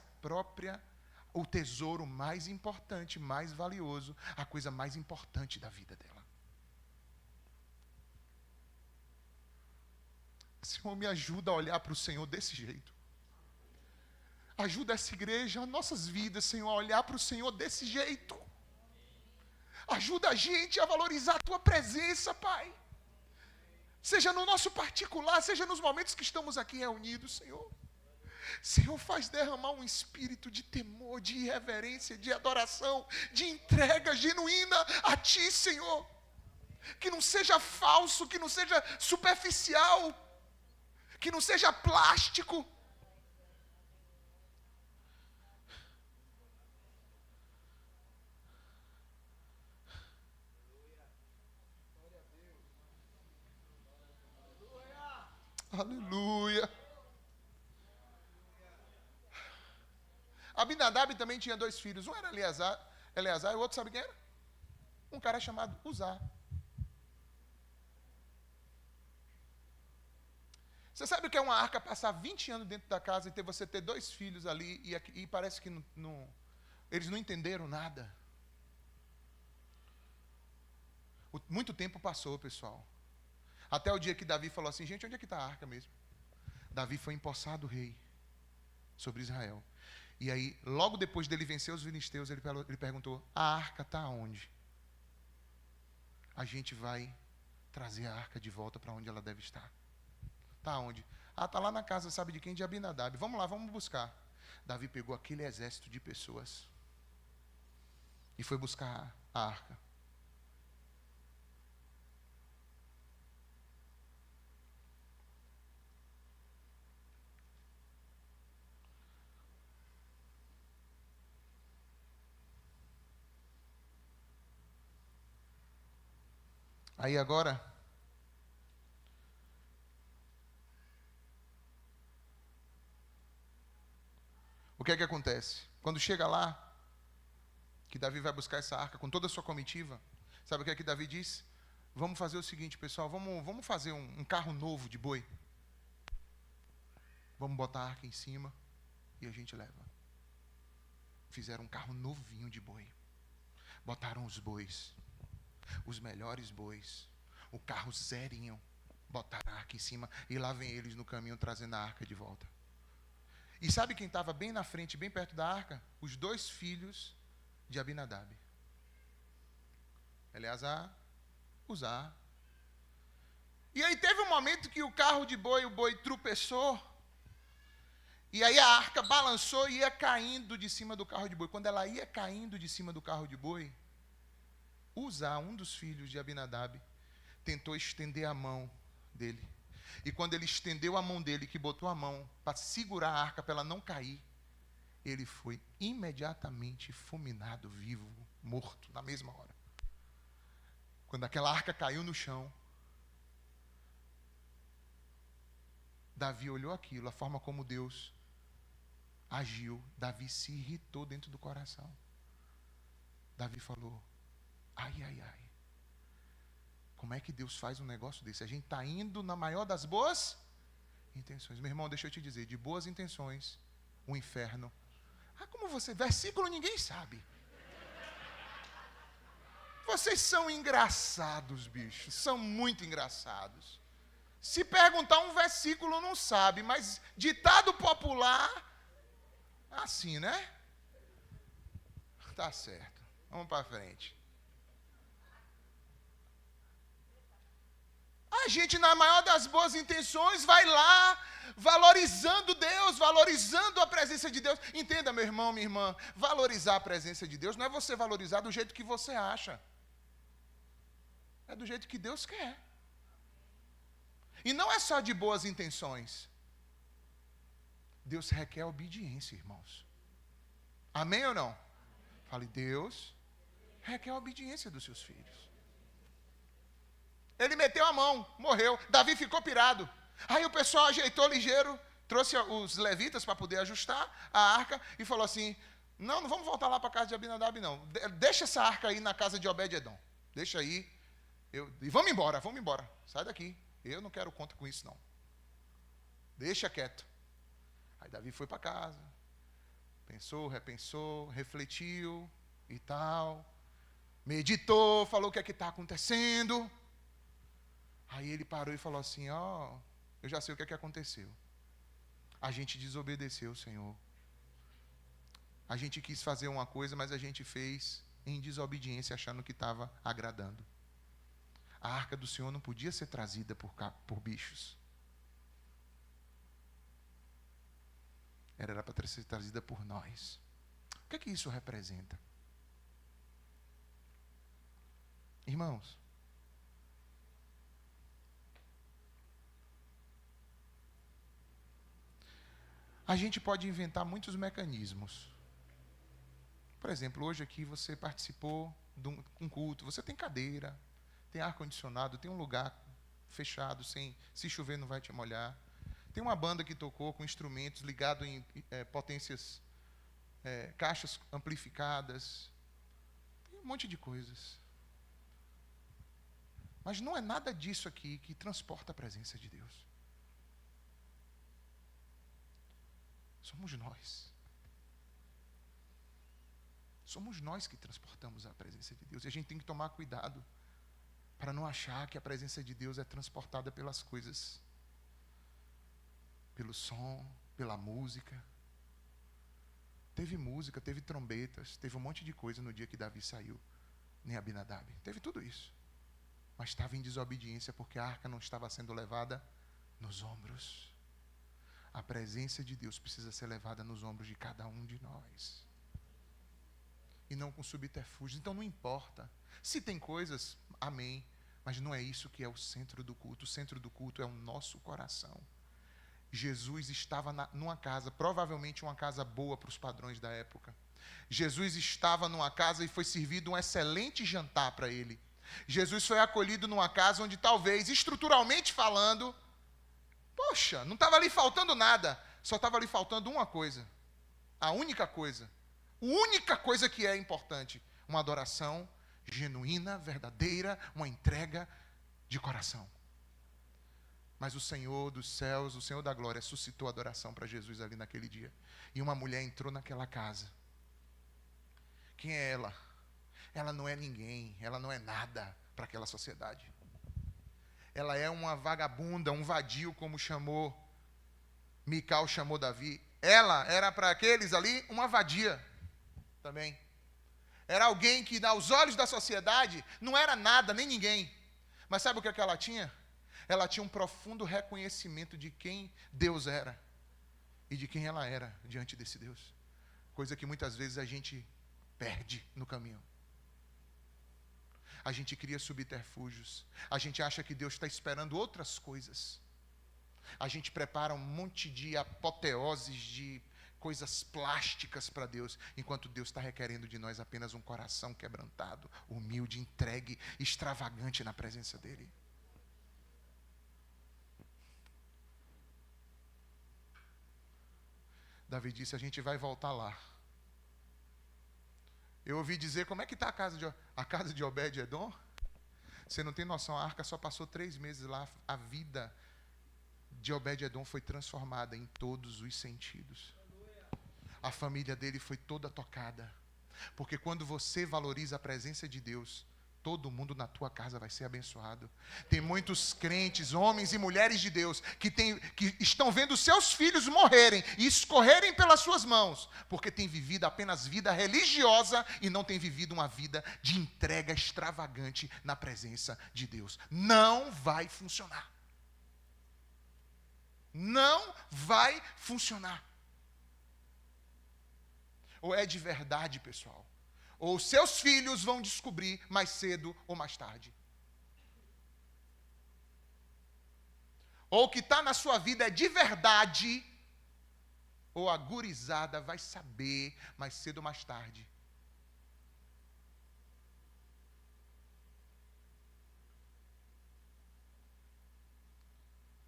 [SPEAKER 1] o tesouro mais importante, mais valioso, a coisa mais importante da vida dela. Senhor, me ajuda a olhar para o Senhor desse jeito. Ajuda essa igreja, as nossas vidas, Senhor, a olhar para o Senhor desse jeito. Ajuda a gente a valorizar a Tua presença, Pai. Seja no nosso particular, seja nos momentos que estamos aqui reunidos, Senhor. Senhor, faz derramar um espírito de temor, de irreverência, de adoração, de entrega genuína a Ti, Senhor. Que não seja falso, que não seja superficial, que não seja plástico. Aleluia. Abinadab também tinha 2 filhos. Um era Eleazar e o outro sabe quem era? Um cara chamado Uzá. Você sabe o que é uma arca passar 20 anos dentro da casa e você ter 2 filhos ali e parece que eles não entenderam nada? Muito tempo passou, pessoal. Até o dia que Davi falou assim, gente, onde é que está a arca mesmo? Davi foi empossado rei sobre Israel. E aí, logo depois dele vencer os filisteus, ele perguntou, a arca está onde? A gente vai trazer a arca de volta para onde ela deve estar. Está onde? Está lá na casa, sabe de quem? De Abinadab. Vamos lá, vamos buscar. Davi pegou aquele exército de pessoas e foi buscar a arca. Aí agora, o que é que acontece? Quando chega lá, que Davi vai buscar essa arca com toda a sua comitiva, sabe o que é que Davi diz? Vamos fazer o seguinte, pessoal, vamos fazer um carro novo de boi. Vamos botar a arca em cima e a gente leva. Fizeram um carro novinho de boi. Botaram os bois, os melhores bois, o carro zerinho, botaram a arca em cima e lá vem eles no caminho trazendo a arca de volta. E sabe quem estava bem na frente, bem perto da arca? Os 2 filhos de Abinadab. Eleazar, Uzá. E aí teve um momento que o carro de boi, o boi tropeçou, e aí a arca balançou e ia caindo de cima do carro de boi. Quando ela ia caindo de cima do carro de boi, Uzá, um dos filhos de Abinadab, tentou estender a mão dele. E quando ele estendeu a mão dele, que botou a mão para segurar a arca para ela não cair, ele foi imediatamente fulminado, vivo, morto, na mesma hora. Quando aquela arca caiu no chão, Davi olhou aquilo, a forma como Deus agiu. Davi se irritou dentro do coração. Davi falou, Ai, ai, ai. Como é que Deus faz um negócio desse? A gente está indo na maior das boas intenções. Meu irmão, deixa eu te dizer, de boas intenções, o inferno. Ah, como você... Versículo ninguém sabe. Vocês são engraçados, bicho. São muito engraçados. Se perguntar um versículo, não sabe. Mas ditado popular, assim, né? Tá certo. Vamos para frente. A gente, na maior das boas intenções, vai lá, valorizando Deus, valorizando a presença de Deus. Entenda, meu irmão, minha irmã, valorizar a presença de Deus não é você valorizar do jeito que você acha. É do jeito que Deus quer. E não é só de boas intenções. Deus requer obediência, irmãos. Amém ou não? Fale, Deus requer a obediência dos seus filhos. Ele meteu a mão, morreu. Davi ficou pirado. Aí o pessoal ajeitou ligeiro, trouxe os levitas para poder ajustar a arca e falou assim: não vamos voltar lá para a casa de Abinadab, não. Deixa essa arca aí na casa de Obed-edom. Deixa aí. E vamos embora. Sai daqui. Eu não quero conta com isso, não. Deixa quieto. Aí Davi foi para casa. Pensou, repensou, refletiu e tal. Meditou, falou o que é que está acontecendo. Aí ele parou e falou assim: eu já sei o que é que aconteceu. A gente desobedeceu o Senhor. A gente quis fazer uma coisa, mas a gente fez em desobediência, achando que estava agradando. A arca do Senhor não podia ser trazida por bichos. Era para ser trazida por nós. O que é que isso representa? Irmãos, a gente pode inventar muitos mecanismos. Por exemplo, hoje aqui você participou de um culto, você tem cadeira, tem ar-condicionado, tem um lugar fechado, se chover não vai te molhar. Tem uma banda que tocou com instrumentos ligados em potências, caixas amplificadas. Tem um monte de coisas. Mas não é nada disso aqui que transporta a presença de Deus. Somos nós. Somos nós que transportamos a presença de Deus. E a gente tem que tomar cuidado para não achar que a presença de Deus é transportada pelas coisas, pelo som, pela música. Teve música, teve trombetas, teve um monte de coisa no dia que Davi saiu em Abinadab. Teve tudo isso. Mas estava em desobediência porque a arca não estava sendo levada nos ombros. A presença de Deus precisa ser levada nos ombros de cada um de nós. E não com subterfúgios. Então não importa. Se tem coisas, amém. Mas não é isso que é o centro do culto. O centro do culto é o nosso coração. Jesus estava numa casa, provavelmente uma casa boa para os padrões da época. Jesus estava numa casa e foi servido um excelente jantar para ele. Jesus foi acolhido numa casa onde talvez, estruturalmente falando, poxa, não estava ali faltando nada. Só estava ali faltando uma coisa. A única coisa que é importante. Uma adoração genuína, verdadeira, uma entrega de coração. Mas o Senhor dos céus, o Senhor da glória, suscitou adoração para Jesus ali naquele dia. E uma mulher entrou naquela casa. Quem é ela? Ela não é ninguém, ela não é nada para aquela sociedade. Ela é uma vagabunda, um vadio, como Mical chamou Davi. Ela era para aqueles ali uma vadia também. Era alguém que, aos olhos da sociedade, não era nada, nem ninguém. Mas sabe o que ela tinha? Ela tinha um profundo reconhecimento de quem Deus era e de quem ela era diante desse Deus. Coisa que muitas vezes a gente perde no caminho. A gente cria subterfúgios. A gente acha que Deus está esperando outras coisas. A gente prepara um monte de apoteoses, de coisas plásticas para Deus, enquanto Deus está requerendo de nós apenas um coração quebrantado, humilde, entregue, extravagante na presença dEle. Davi disse: a gente vai voltar lá. Eu ouvi dizer, como é que está a casa de Obed-Edom? Você não tem noção, a arca só passou 3 meses lá, a vida de Obed-Edom foi transformada em todos os sentidos. A família dele foi toda tocada. Porque quando você valoriza a presença de Deus, todo mundo na tua casa vai ser abençoado. Tem muitos crentes, homens e mulheres de Deus, que estão vendo seus filhos morrerem e escorrerem pelas suas mãos, porque têm vivido apenas vida religiosa e não têm vivido uma vida de entrega extravagante na presença de Deus. Não vai funcionar. Não vai funcionar. Ou é de verdade, pessoal, ou seus filhos vão descobrir mais cedo ou mais tarde. Ou o que está na sua vida é de verdade, ou a gurizada vai saber mais cedo ou mais tarde.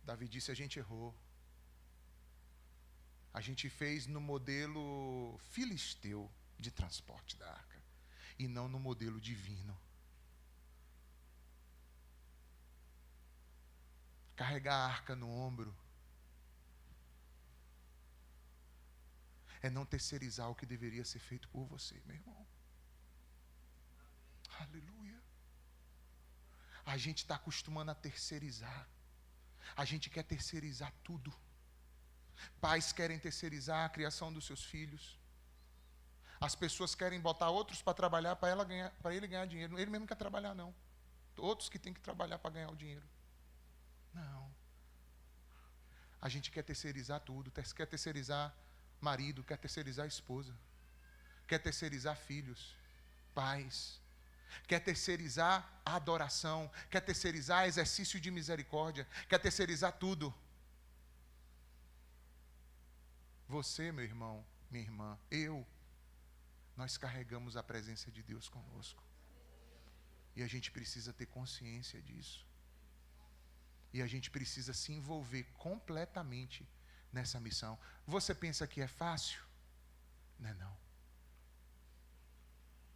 [SPEAKER 1] Davi disse, a gente errou. A gente fez no modelo filisteu de transporte da arca, e não no modelo divino. Carregar a arca no ombro é não terceirizar o que deveria ser feito por você, meu irmão. Aleluia. A gente está acostumando a terceirizar. A gente quer terceirizar tudo. Pais querem terceirizar a criação dos seus filhos. As pessoas querem botar outros para trabalhar para ele ganhar dinheiro. Ele mesmo não quer trabalhar, não. Outros que têm que trabalhar para ganhar o dinheiro. Não. A gente quer terceirizar tudo. Quer terceirizar marido, quer terceirizar esposa. Quer terceirizar filhos, pais. Quer terceirizar a adoração. Quer terceirizar exercício de misericórdia. Quer terceirizar tudo. Você, meu irmão, minha irmã, nós carregamos a presença de Deus conosco. E a gente precisa ter consciência disso. E a gente precisa se envolver completamente nessa missão. Você pensa que é fácil? Não é não.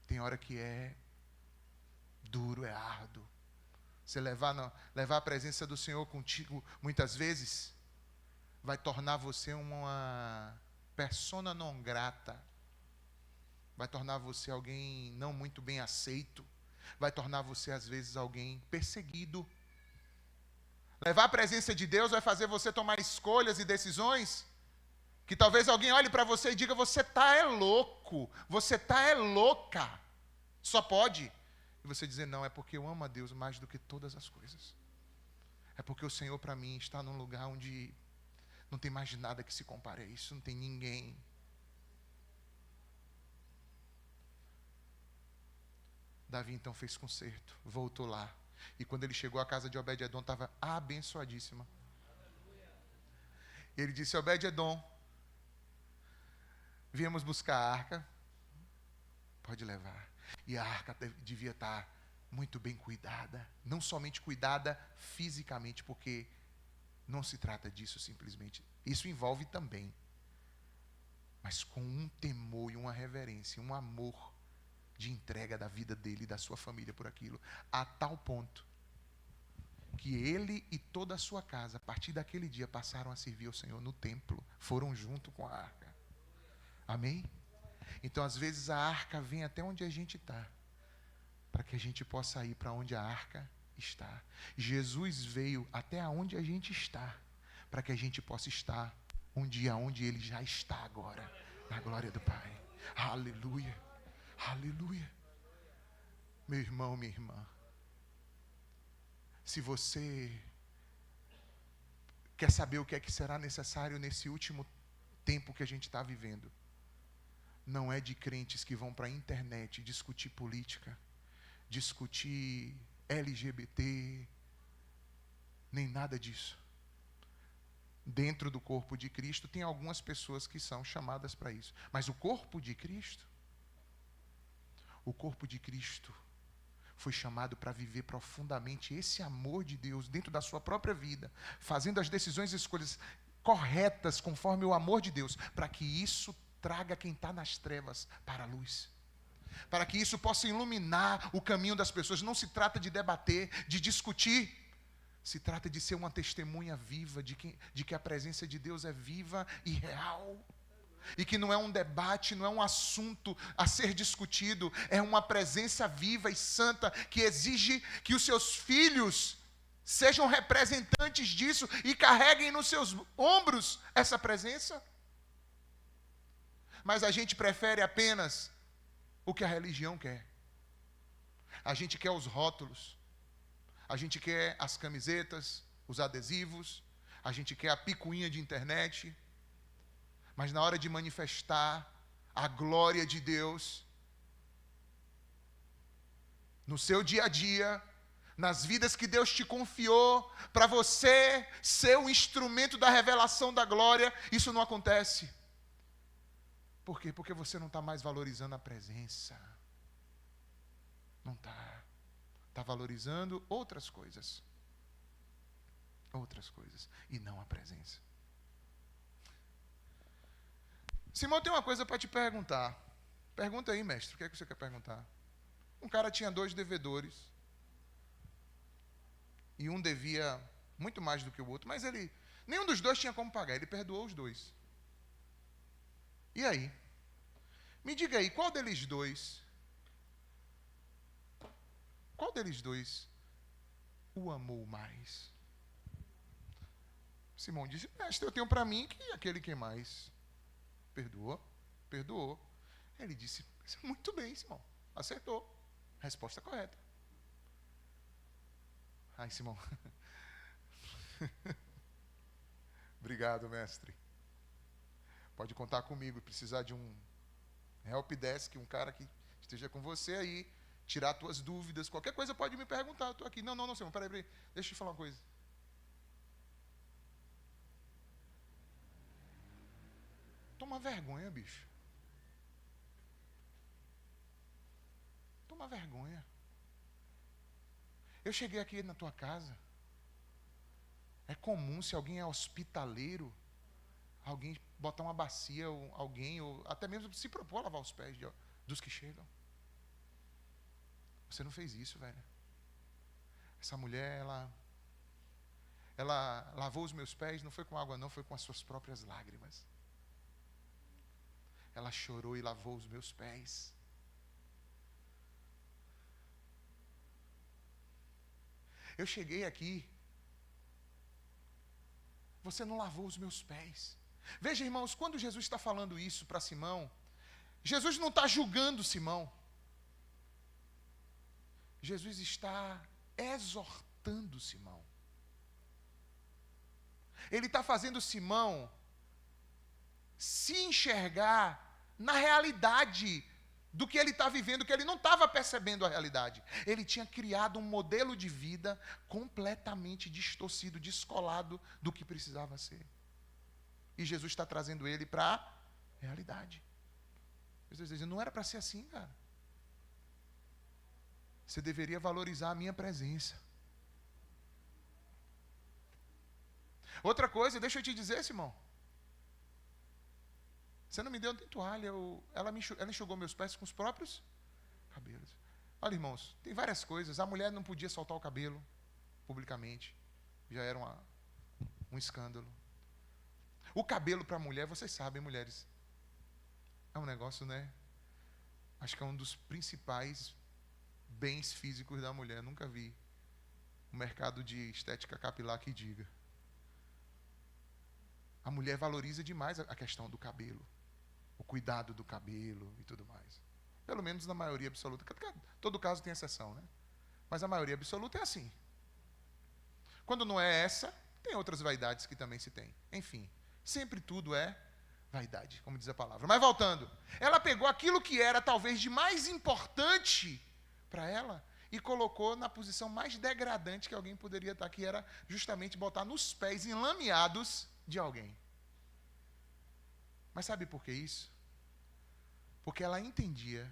[SPEAKER 1] Tem hora que é duro, é árduo. Você levar a presença do Senhor contigo, muitas vezes, vai tornar você uma persona non grata. Vai tornar você alguém não muito bem aceito. Vai tornar você, às vezes, alguém perseguido. Levar a presença de Deus vai fazer você tomar escolhas e decisões que talvez alguém olhe para você e diga, você é louco, você é louca. Só pode. E você dizer, não, é porque eu amo a Deus mais do que todas as coisas. É porque o Senhor, para mim, está num lugar onde não tem mais nada que se compare a isso, não tem ninguém. Davi então fez conserto, voltou lá. E quando ele chegou à casa de Obed-Edom, estava abençoadíssima. Ele disse, Obed-Edom, viemos buscar a arca, pode levar. E a arca devia estar muito bem cuidada, não somente cuidada fisicamente, porque não se trata disso simplesmente. Isso envolve também. Mas com um temor e uma reverência, um amor de entrega da vida dele e da sua família por aquilo, a tal ponto que ele e toda a sua casa, a partir daquele dia, passaram a servir ao Senhor no templo, foram junto com a arca. Amém? Então, às vezes, a arca vem até onde a gente está, para que a gente possa ir para onde a arca está. Jesus veio até onde a gente está, para que a gente possa estar um dia onde Ele já está agora, na glória do Pai. Aleluia, aleluia. Meu irmão, minha irmã, se você quer saber o que é que será necessário nesse último tempo que a gente está vivendo, não é de crentes que vão para a internet discutir política, discutir LGBT, nem nada disso. Dentro do corpo de Cristo tem algumas pessoas que são chamadas para isso. Mas o corpo de Cristo foi chamado para viver profundamente esse amor de Deus dentro da sua própria vida, fazendo as decisões e escolhas corretas conforme o amor de Deus, para que isso traga quem está nas trevas para a luz. para que isso possa iluminar o caminho das pessoas. Não se trata de debater, de discutir, se trata de ser uma testemunha viva de que a presença de Deus é viva e real. E que não é um debate, não é um assunto a ser discutido, é uma presença viva e santa que exige que os seus filhos sejam representantes disso e carreguem nos seus ombros essa presença. Mas a gente prefere apenas o que a religião quer. A gente quer os rótulos, a gente quer as camisetas, os adesivos, a gente quer a picuinha de internet. Mas na hora de manifestar a glória de Deus, no seu dia a dia, nas vidas que Deus te confiou, para você ser o instrumento da revelação da glória, isso não acontece. Por quê? Porque você não está mais valorizando a presença. Não está. Está valorizando outras coisas. Outras coisas. E não a presença. Simão, tem uma coisa para te perguntar. Pergunta aí, mestre, o que é que você quer perguntar? Um cara tinha 2 devedores. E um devia muito mais do que o outro, mas nenhum dos 2 tinha como pagar, ele perdoou os 2. E aí? Me diga aí, qual deles dois o amou mais? Simão disse, mestre, eu tenho para mim que aquele que mais perdoou. Ele disse, muito bem, Simão, acertou, resposta correta. Ai, Simão, obrigado, mestre, pode contar comigo, precisar de um helpdesk, um cara que esteja com você aí, tirar tuas dúvidas, qualquer coisa pode me perguntar, eu estou aqui. Não, Simão, peraí, deixa eu te falar uma coisa. Toma vergonha, bicho. Toma vergonha. Eu cheguei aqui na tua casa. É comum, se alguém é hospitaleiro, alguém botar uma bacia, ou até mesmo se propor a lavar os pés dos que chegam. Você não fez isso, velho. Essa mulher, ela lavou os meus pés, não foi com água não, foi com as suas próprias lágrimas. Ela chorou e lavou os meus pés. Eu cheguei aqui, você não lavou os meus pés. Veja, irmãos, quando Jesus está falando isso para Simão, Jesus não está julgando Simão. Jesus está exortando Simão. Ele está fazendo Simão se enxergar na realidade do que ele está vivendo, que ele não estava percebendo a realidade. Ele tinha criado um modelo de vida completamente distorcido, descolado do que precisava ser. E Jesus está trazendo ele para a realidade. Jesus está dizendo, não era para ser assim, cara. Você deveria valorizar a minha presença. Outra coisa, deixa eu te dizer, Simão. Você não me deu nem toalha. Ela enxugou meus pés com os próprios cabelos. Olha, irmãos, tem várias coisas. A mulher não podia soltar o cabelo publicamente. Já era um escândalo. O cabelo para a mulher, vocês sabem, mulheres, é um negócio, né? Acho que é um dos principais bens físicos da mulher. Nunca vi um mercado de estética capilar que diga. A mulher valoriza demais a questão do cabelo, o cuidado do cabelo e tudo mais. Pelo menos na maioria absoluta. Todo caso tem exceção, né? Mas a maioria absoluta é assim. Quando não é essa, tem outras vaidades que também se tem. Enfim, sempre tudo é vaidade, como diz a palavra. Mas voltando, ela pegou aquilo que era talvez de mais importante para ela e colocou na posição mais degradante que alguém poderia estar, que era justamente botar nos pés enlameados de alguém. Mas sabe por que isso? Porque ela entendia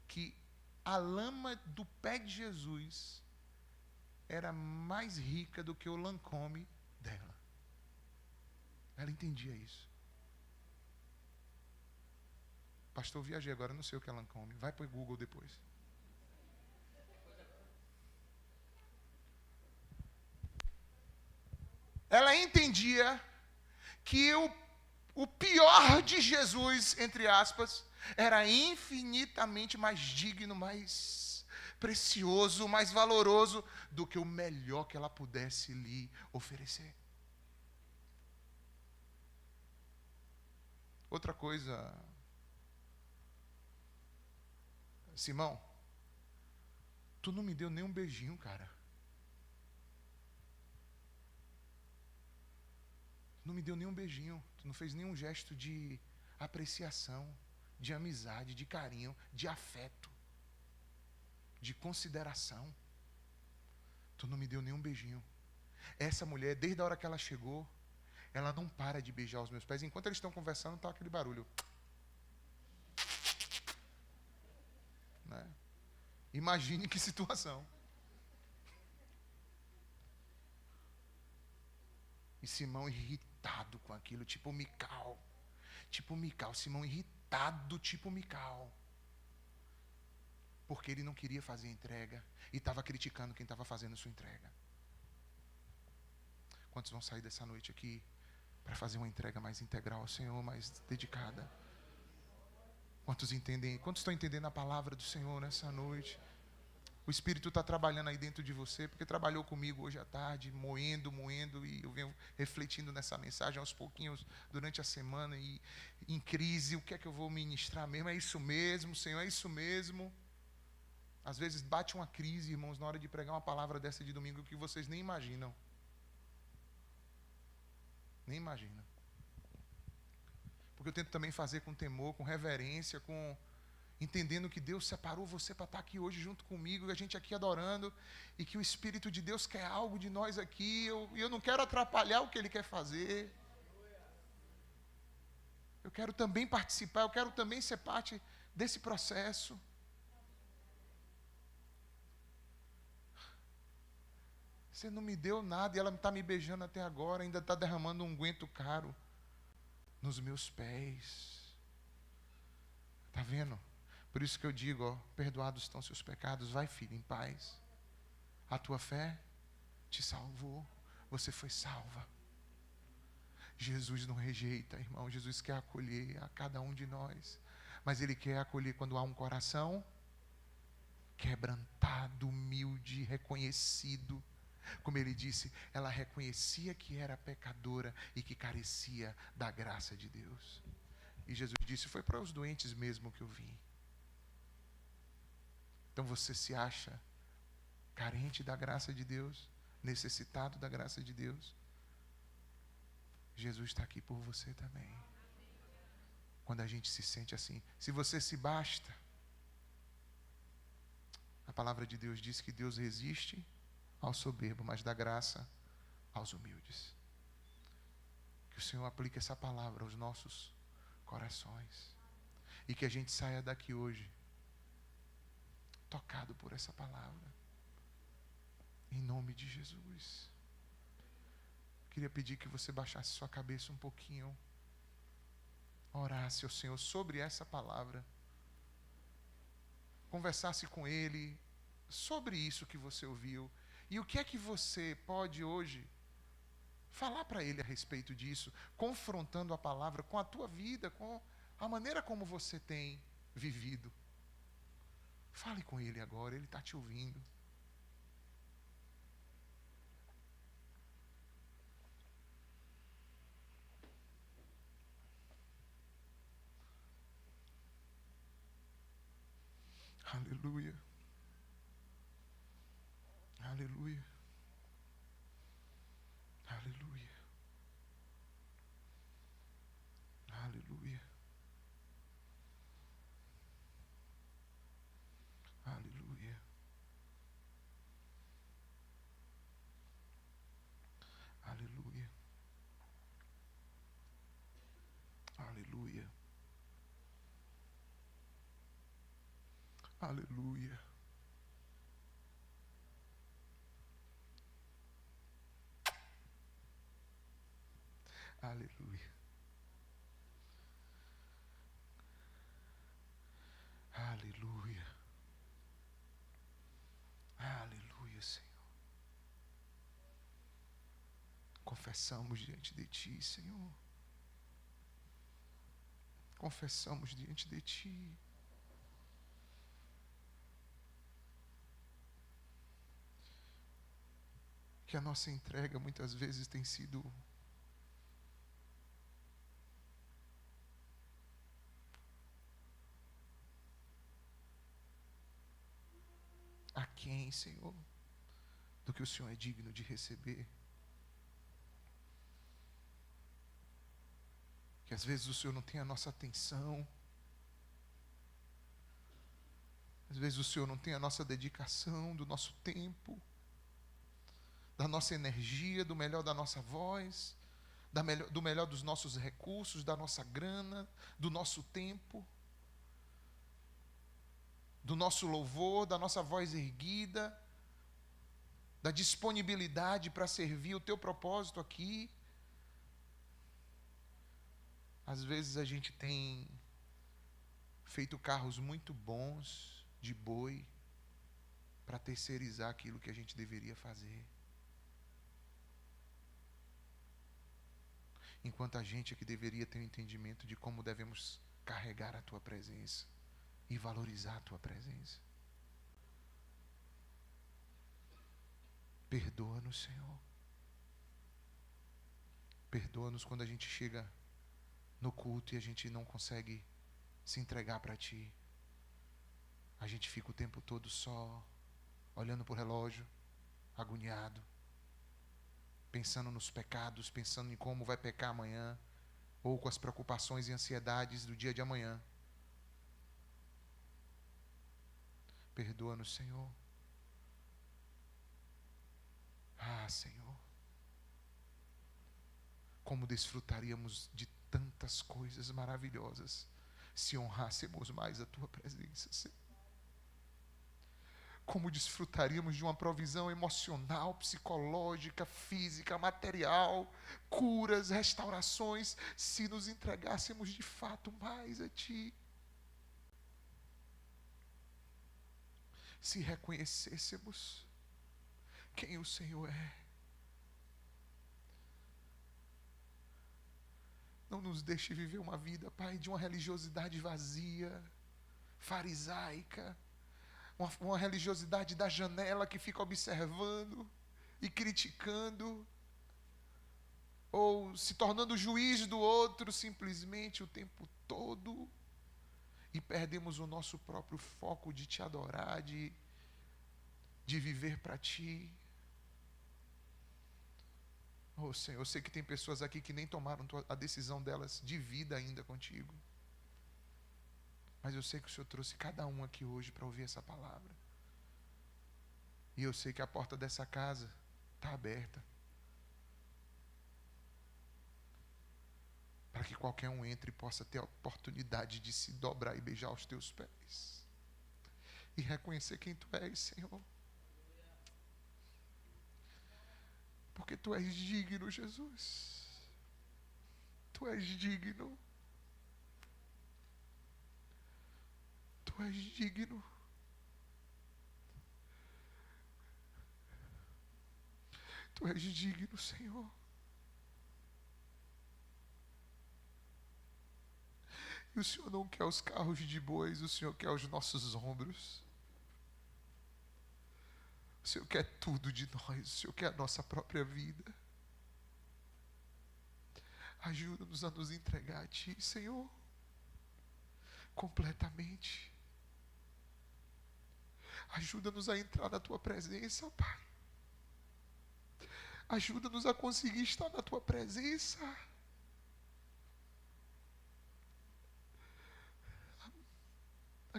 [SPEAKER 1] que a lama do pé de Jesus era mais rica do que o Lancôme dela. Ela entendia isso. Pastor, viajei agora, não sei o que é Lancôme. Vai para o Google depois. Ela entendia que o pior de Jesus, entre aspas, era infinitamente mais digno, mais precioso, mais valoroso do que o melhor que ela pudesse lhe oferecer. Outra coisa, Simão, tu não me deu nem um beijinho, cara. Não me deu nenhum beijinho, tu não fez nenhum gesto de apreciação, de amizade, de carinho, de afeto, de consideração. Tu não me deu nenhum beijinho. Essa mulher, desde a hora que ela chegou, ela não para de beijar os meus pés. Enquanto eles estão conversando, tá aquele barulho. Né? Imagine que situação. E Simão irritado com aquilo, tipo Mical. Simão irritado, tipo Mical. Porque ele não queria fazer entrega e estava criticando quem estava fazendo sua entrega. Quantos vão sair dessa noite aqui para fazer uma entrega mais integral ao Senhor, mais dedicada? Quantos estão entendendo a palavra do Senhor nessa noite? O Espírito está trabalhando aí dentro de você, porque trabalhou comigo hoje à tarde, moendo, e eu venho refletindo nessa mensagem aos pouquinhos durante a semana, e em crise, o que é que eu vou ministrar mesmo? É isso mesmo, Senhor, é isso mesmo. Às vezes bate uma crise, irmãos, na hora de pregar uma palavra dessa de domingo, que vocês nem imaginam. Nem imaginam. Porque eu tento também fazer com temor, com reverência, entendendo que Deus separou você para estar aqui hoje junto comigo, e a gente aqui adorando, e que o Espírito de Deus quer algo de nós aqui, e eu não quero atrapalhar o que Ele quer fazer. Eu quero também participar, eu quero também ser parte desse processo. Você não me deu nada, e ela está me beijando até agora, ainda está derramando um unguento caro nos meus pés. Está vendo? Por isso que eu digo, ó, perdoados estão seus pecados, vai, filho, em paz. A tua fé te salvou, você foi salva. Jesus não rejeita, irmão, Jesus quer acolher a cada um de nós, mas Ele quer acolher quando há um coração quebrantado, humilde, reconhecido. Como Ele disse, ela reconhecia que era pecadora e que carecia da graça de Deus. E Jesus disse, foi para os doentes mesmo que eu vim. Então você se acha carente da graça de Deus, necessitado da graça de Deus? Jesus está aqui por você também. Quando a gente se sente assim, se você se basta, a palavra de Deus diz que Deus resiste ao soberbo, mas dá graça aos humildes. Que o Senhor aplique essa palavra aos nossos corações e que a gente saia daqui hoje tocado por essa palavra, em nome de Jesus. Queria pedir que você baixasse sua cabeça um pouquinho, orasse ao Senhor sobre essa palavra, conversasse com Ele sobre isso que você ouviu, e o que é que você pode hoje falar para Ele a respeito disso, confrontando a palavra com a tua vida, com a maneira como você tem vivido. Fale com Ele agora, Ele está te ouvindo. Aleluia. Aleluia. Aleluia. Aleluia. Aleluia. Aleluia. Aleluia. Aleluia. Aleluia. Aleluia. Aleluia, Senhor. Confessamos diante de Ti, Senhor. Confessamos diante de Ti. Que a nossa entrega muitas vezes tem sido aquém, Senhor, do que o Senhor é digno de receber. Que às vezes o Senhor não tem a nossa atenção. Às vezes o Senhor não tem a nossa dedicação, do nosso tempo, da nossa energia, do melhor da nossa voz, do melhor dos nossos recursos, da nossa grana, do nosso tempo, do nosso louvor, da nossa voz erguida, da disponibilidade para servir o Teu propósito aqui. Às vezes a gente tem feito carros muito bons de boi para terceirizar aquilo que a gente deveria fazer. Enquanto a gente é que deveria ter um entendimento de como devemos carregar a Tua presença e valorizar a Tua presença. Perdoa-nos, Senhor. Perdoa-nos quando a gente chega no culto e a gente não consegue se entregar para Ti. A gente fica o tempo todo só, olhando para o relógio, agoniado, pensando nos pecados, pensando em como vai pecar amanhã, ou com as preocupações e ansiedades do dia de amanhã. Perdoa-nos, Senhor. Ah, Senhor, como desfrutaríamos de tantas coisas maravilhosas se honrássemos mais a Tua presença, Senhor. Como desfrutaríamos de uma provisão emocional, psicológica, física, material, curas, restaurações, se nos entregássemos de fato mais a Ti. Se reconhecêssemos quem o Senhor é. Não nos deixe viver uma vida, Pai, de uma religiosidade vazia, farisaica, uma religiosidade da janela que fica observando e criticando, ou se tornando juiz do outro simplesmente o tempo todo, e perdemos o nosso próprio foco de Te adorar, de viver para Ti. Oh, Senhor, eu sei que tem pessoas aqui que nem tomaram a decisão delas de vida ainda contigo. Mas eu sei que o Senhor trouxe cada um aqui hoje para ouvir essa palavra. E eu sei que a porta dessa casa está aberta, para que qualquer um entre e possa ter a oportunidade de se dobrar e beijar os Teus pés. E reconhecer quem Tu és, Senhor. Porque Tu és digno, Jesus. Tu és digno. Tu és digno. Tu és digno, Senhor. E o Senhor não quer os carros de bois, o Senhor quer os nossos ombros. O Senhor quer tudo de nós, o Senhor quer a nossa própria vida. Ajuda-nos a nos entregar a Ti, Senhor, completamente. Ajuda-nos a entrar na Tua presença, Pai. Ajuda-nos a conseguir estar na Tua presença.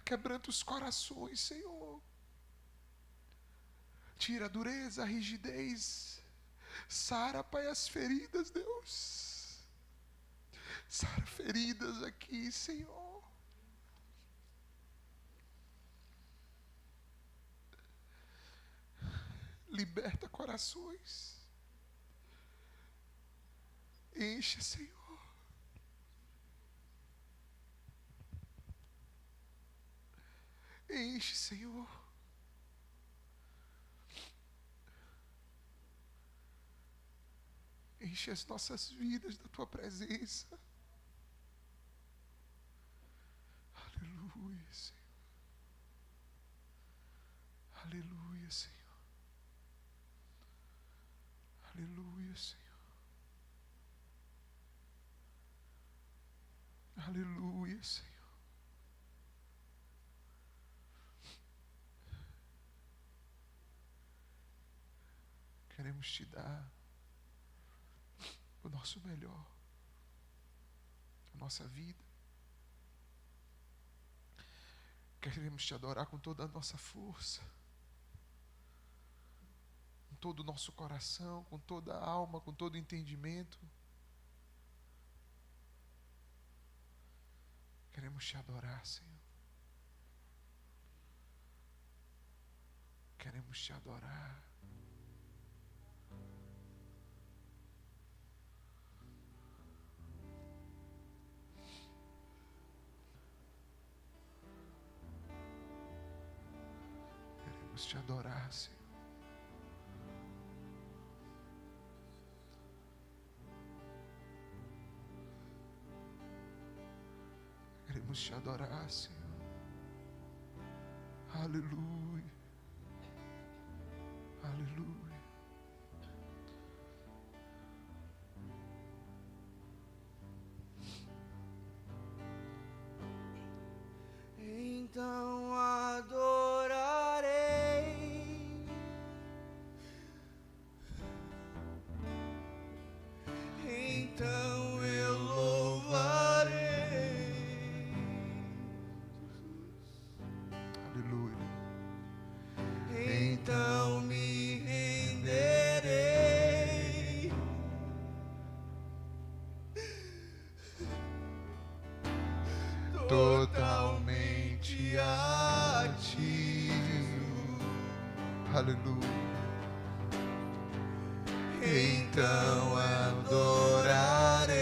[SPEAKER 1] Quebranta os corações, Senhor. Tira a dureza, a rigidez. Sara, Pai, as feridas, Deus. Sara feridas aqui, Senhor. Liberta corações. Enche, Senhor. Enche, Senhor. Enche as nossas vidas da tua presença. Aleluia, Senhor. Aleluia, Senhor. Aleluia, Senhor. Aleluia, Senhor. Queremos te dar o nosso melhor, a nossa vida. Queremos te adorar com toda a nossa força, com todo o nosso coração, com toda a alma, com todo o entendimento. Queremos te adorar, Senhor. Queremos te adorar. Queremos te adorar, Senhor. Queremos te adorar, Senhor. Aleluia. Aleluia.
[SPEAKER 2] Então adorarei, então eu louvarei,
[SPEAKER 1] Aleluia.
[SPEAKER 2] então me renderei, totalmente a ti,
[SPEAKER 1] Aleluia.
[SPEAKER 2] então adorarei,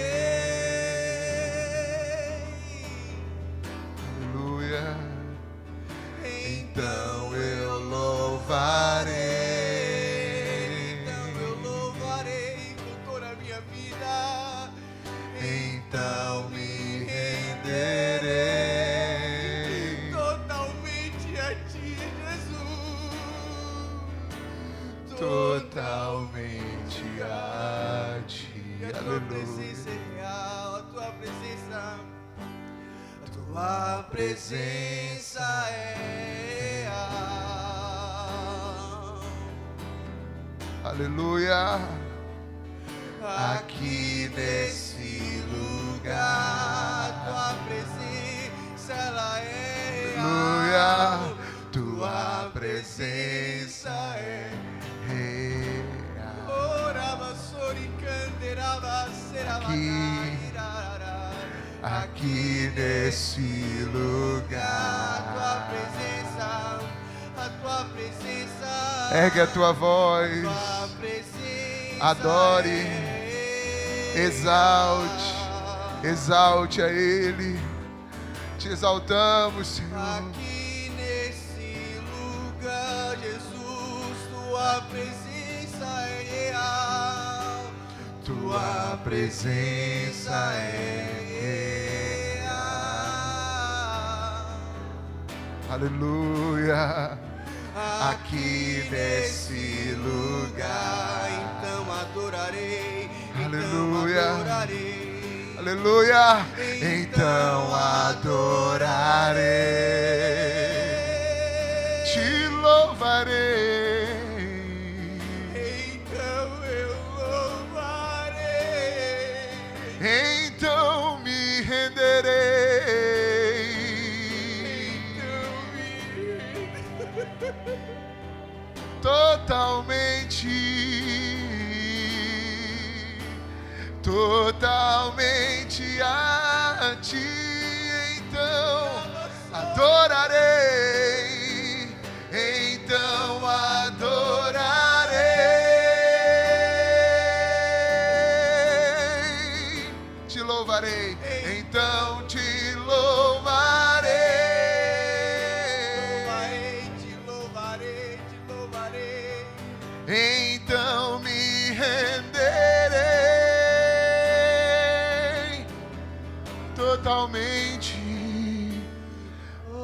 [SPEAKER 1] Aleluia.
[SPEAKER 2] então eu louvarei, então eu louvarei com toda a minha vida, então me renderei totalmente a ti, Jesus, totalmente a ti. A tua presença é real, a tua presença é real.
[SPEAKER 1] Aleluia.
[SPEAKER 2] Aqui nesse lugar, tua presença ela é real.
[SPEAKER 1] Aleluia.
[SPEAKER 2] Tua presença é
[SPEAKER 1] real.
[SPEAKER 2] orava soricanderava
[SPEAKER 1] Aqui nesse lugar.
[SPEAKER 2] a tua presença,
[SPEAKER 1] Ergue a tua voz.
[SPEAKER 2] tua presença
[SPEAKER 1] Adore.
[SPEAKER 2] é
[SPEAKER 1] Exalte. Exalte a Ele. Te exaltamos, Senhor.
[SPEAKER 2] Aqui nesse lugar, Jesus, tua presença é real. Tua presença é real.
[SPEAKER 1] Aleluia.
[SPEAKER 2] Aqui nesse lugar, então adorarei.
[SPEAKER 1] Aleluia.
[SPEAKER 2] Então adorarei.
[SPEAKER 1] Aleluia. Então adorarei. Te louvarei.
[SPEAKER 2] Então eu louvarei.
[SPEAKER 1] Então me renderei. Totalmente a ti, então adorarei, então adorarei, te louvarei, então te louvarei. então me renderei totalmente,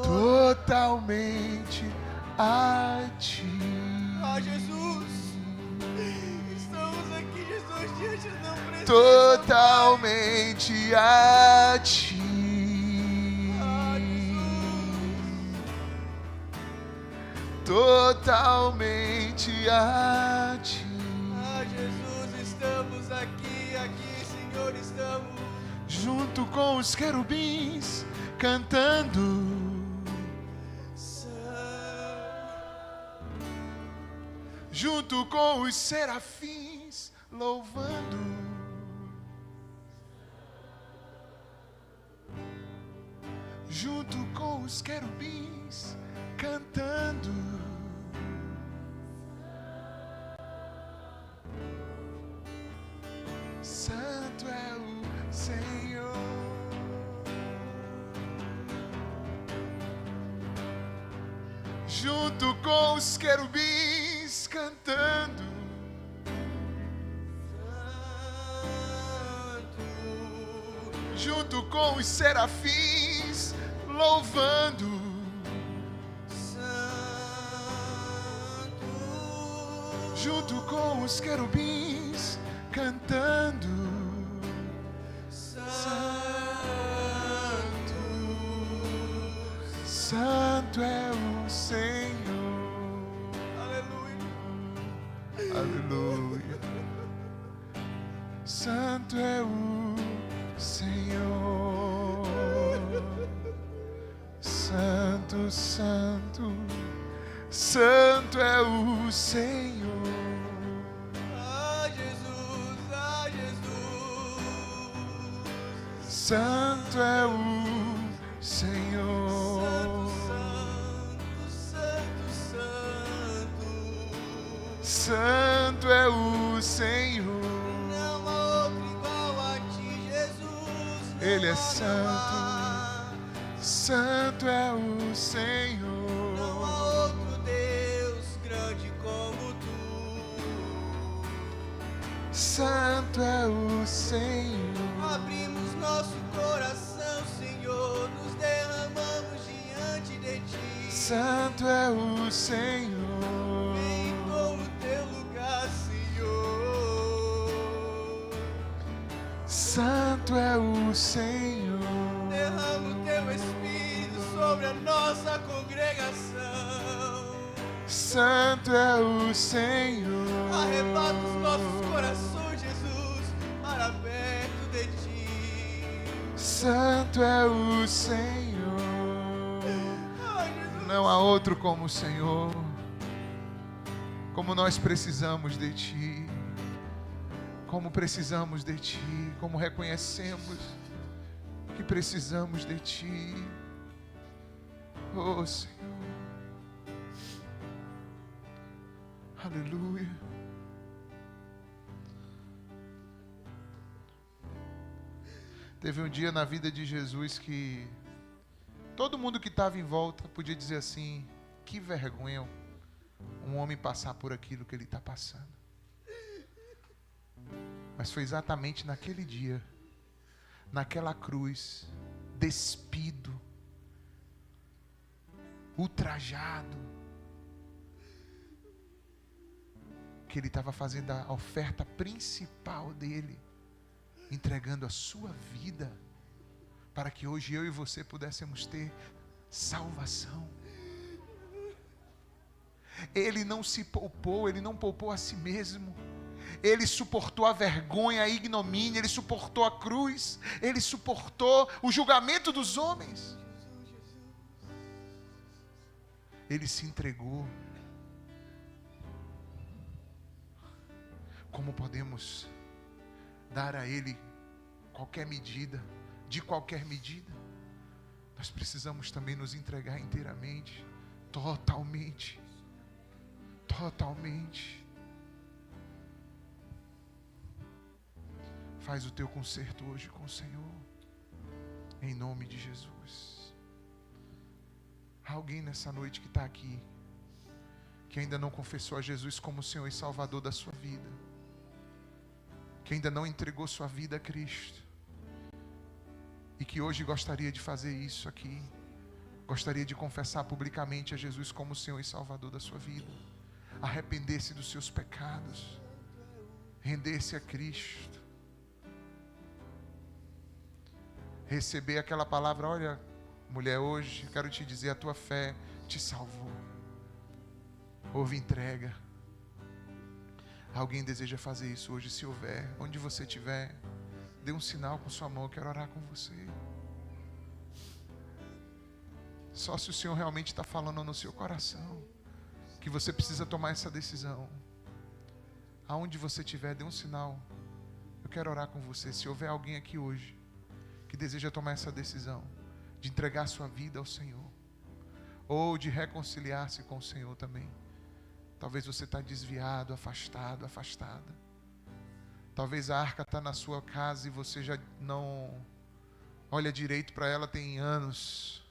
[SPEAKER 1] totalmente a ti.
[SPEAKER 2] Ah, Jesus, estamos aqui, Jesus, diante da presença.
[SPEAKER 1] Totalmente a ti.
[SPEAKER 2] Ah, Jesus.
[SPEAKER 1] Totalmente a ti.
[SPEAKER 2] Ah, Jesus, estamos aqui, Senhor, estamos
[SPEAKER 1] Junto com os querubins cantando. Junto com os serafins louvando. Junto com os querubins cantando. Santo é o Senhor. Junto com os querubins cantando. Junto com os serafins louvando. Junto com os querubins cantando. Santo é o Senhor.
[SPEAKER 2] Aleluia.
[SPEAKER 1] Aleluia. Santo é o Senhor. Santo, santo, santo é o Senhor.
[SPEAKER 2] Ah, Jesus, ah, Jesus.
[SPEAKER 1] Santo é o Senhor. Santo é o Senhor.
[SPEAKER 2] Não há outro igual a ti, Jesus.
[SPEAKER 1] Ele é santo. Santo é o Senhor.
[SPEAKER 2] Não há outro Deus grande como tu.
[SPEAKER 1] Santo é o Senhor.
[SPEAKER 2] Abrimos nosso coração, Senhor, nos derramamos diante de ti.
[SPEAKER 1] Santo é o Senhor.
[SPEAKER 2] Vem com o teu lugar, Senhor.
[SPEAKER 1] Santo é o Senhor.
[SPEAKER 2] Derrama o teu Espírito sobre a nossa congregação.
[SPEAKER 1] Santo é o Senhor.
[SPEAKER 2] Arrebata os nossos corações, Jesus, para perto de ti.
[SPEAKER 1] Santo é o Senhor.
[SPEAKER 2] Ai, Jesus.
[SPEAKER 1] Não há outro como o Senhor. Como nós precisamos de Ti. Como precisamos de Ti. Como reconhecemos que precisamos de Ti. Oh, Senhor. Aleluia. Teve um dia na vida de Jesus que todo mundo que estava em volta podia dizer assim: que vergonha um homem passar por aquilo que ele está passando. Mas foi exatamente naquele dia, naquela cruz, despido, ultrajado, que ele estava fazendo a oferta principal dele, entregando a sua vida, para que hoje eu e você pudéssemos ter salvação. Ele não se poupou, ele não poupou a si mesmo. Ele suportou a vergonha, a ignomínia, ele suportou a cruz, ele suportou o julgamento dos homens. Ele se entregou. Como podemos dar a Ele qualquer medida, de qualquer medida? Nós precisamos também nos entregar inteiramente, totalmente. Totalmente. Faz o teu concerto hoje com o Senhor, em nome de Jesus. Há alguém nessa noite que está aqui, que ainda não confessou a Jesus como Senhor e Salvador da sua vida, que ainda não entregou sua vida a Cristo, e que hoje gostaria de fazer isso aqui, gostaria de confessar publicamente a Jesus como Senhor e Salvador da sua vida, arrepender-se dos seus pecados, render-se a Cristo, receber aquela palavra: olha, mulher, hoje eu quero te dizer, a tua fé te salvou. Houve entrega. Alguém deseja fazer isso hoje? Se houver, onde você estiver, dê um sinal com sua mão, eu quero orar com você. Só se o Senhor realmente está falando no seu coração, que você precisa tomar essa decisão. Aonde você estiver, dê um sinal, eu quero orar com você. Se houver alguém aqui hoje que deseja tomar essa decisão de entregar sua vida ao Senhor, ou de reconciliar-se com o Senhor também. Talvez você está desviado, afastado, afastada. Talvez a arca está na sua casa e você já não olha direito para ela tem anos.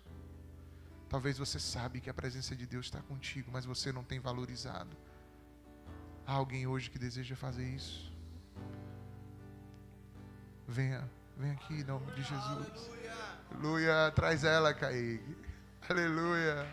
[SPEAKER 1] Talvez você sabe que a presença de Deus está contigo, mas você não tem valorizado. Há alguém hoje que deseja fazer isso? Venha aqui em nome de Jesus. Aleluia, traz ela, Kaique. Aleluia.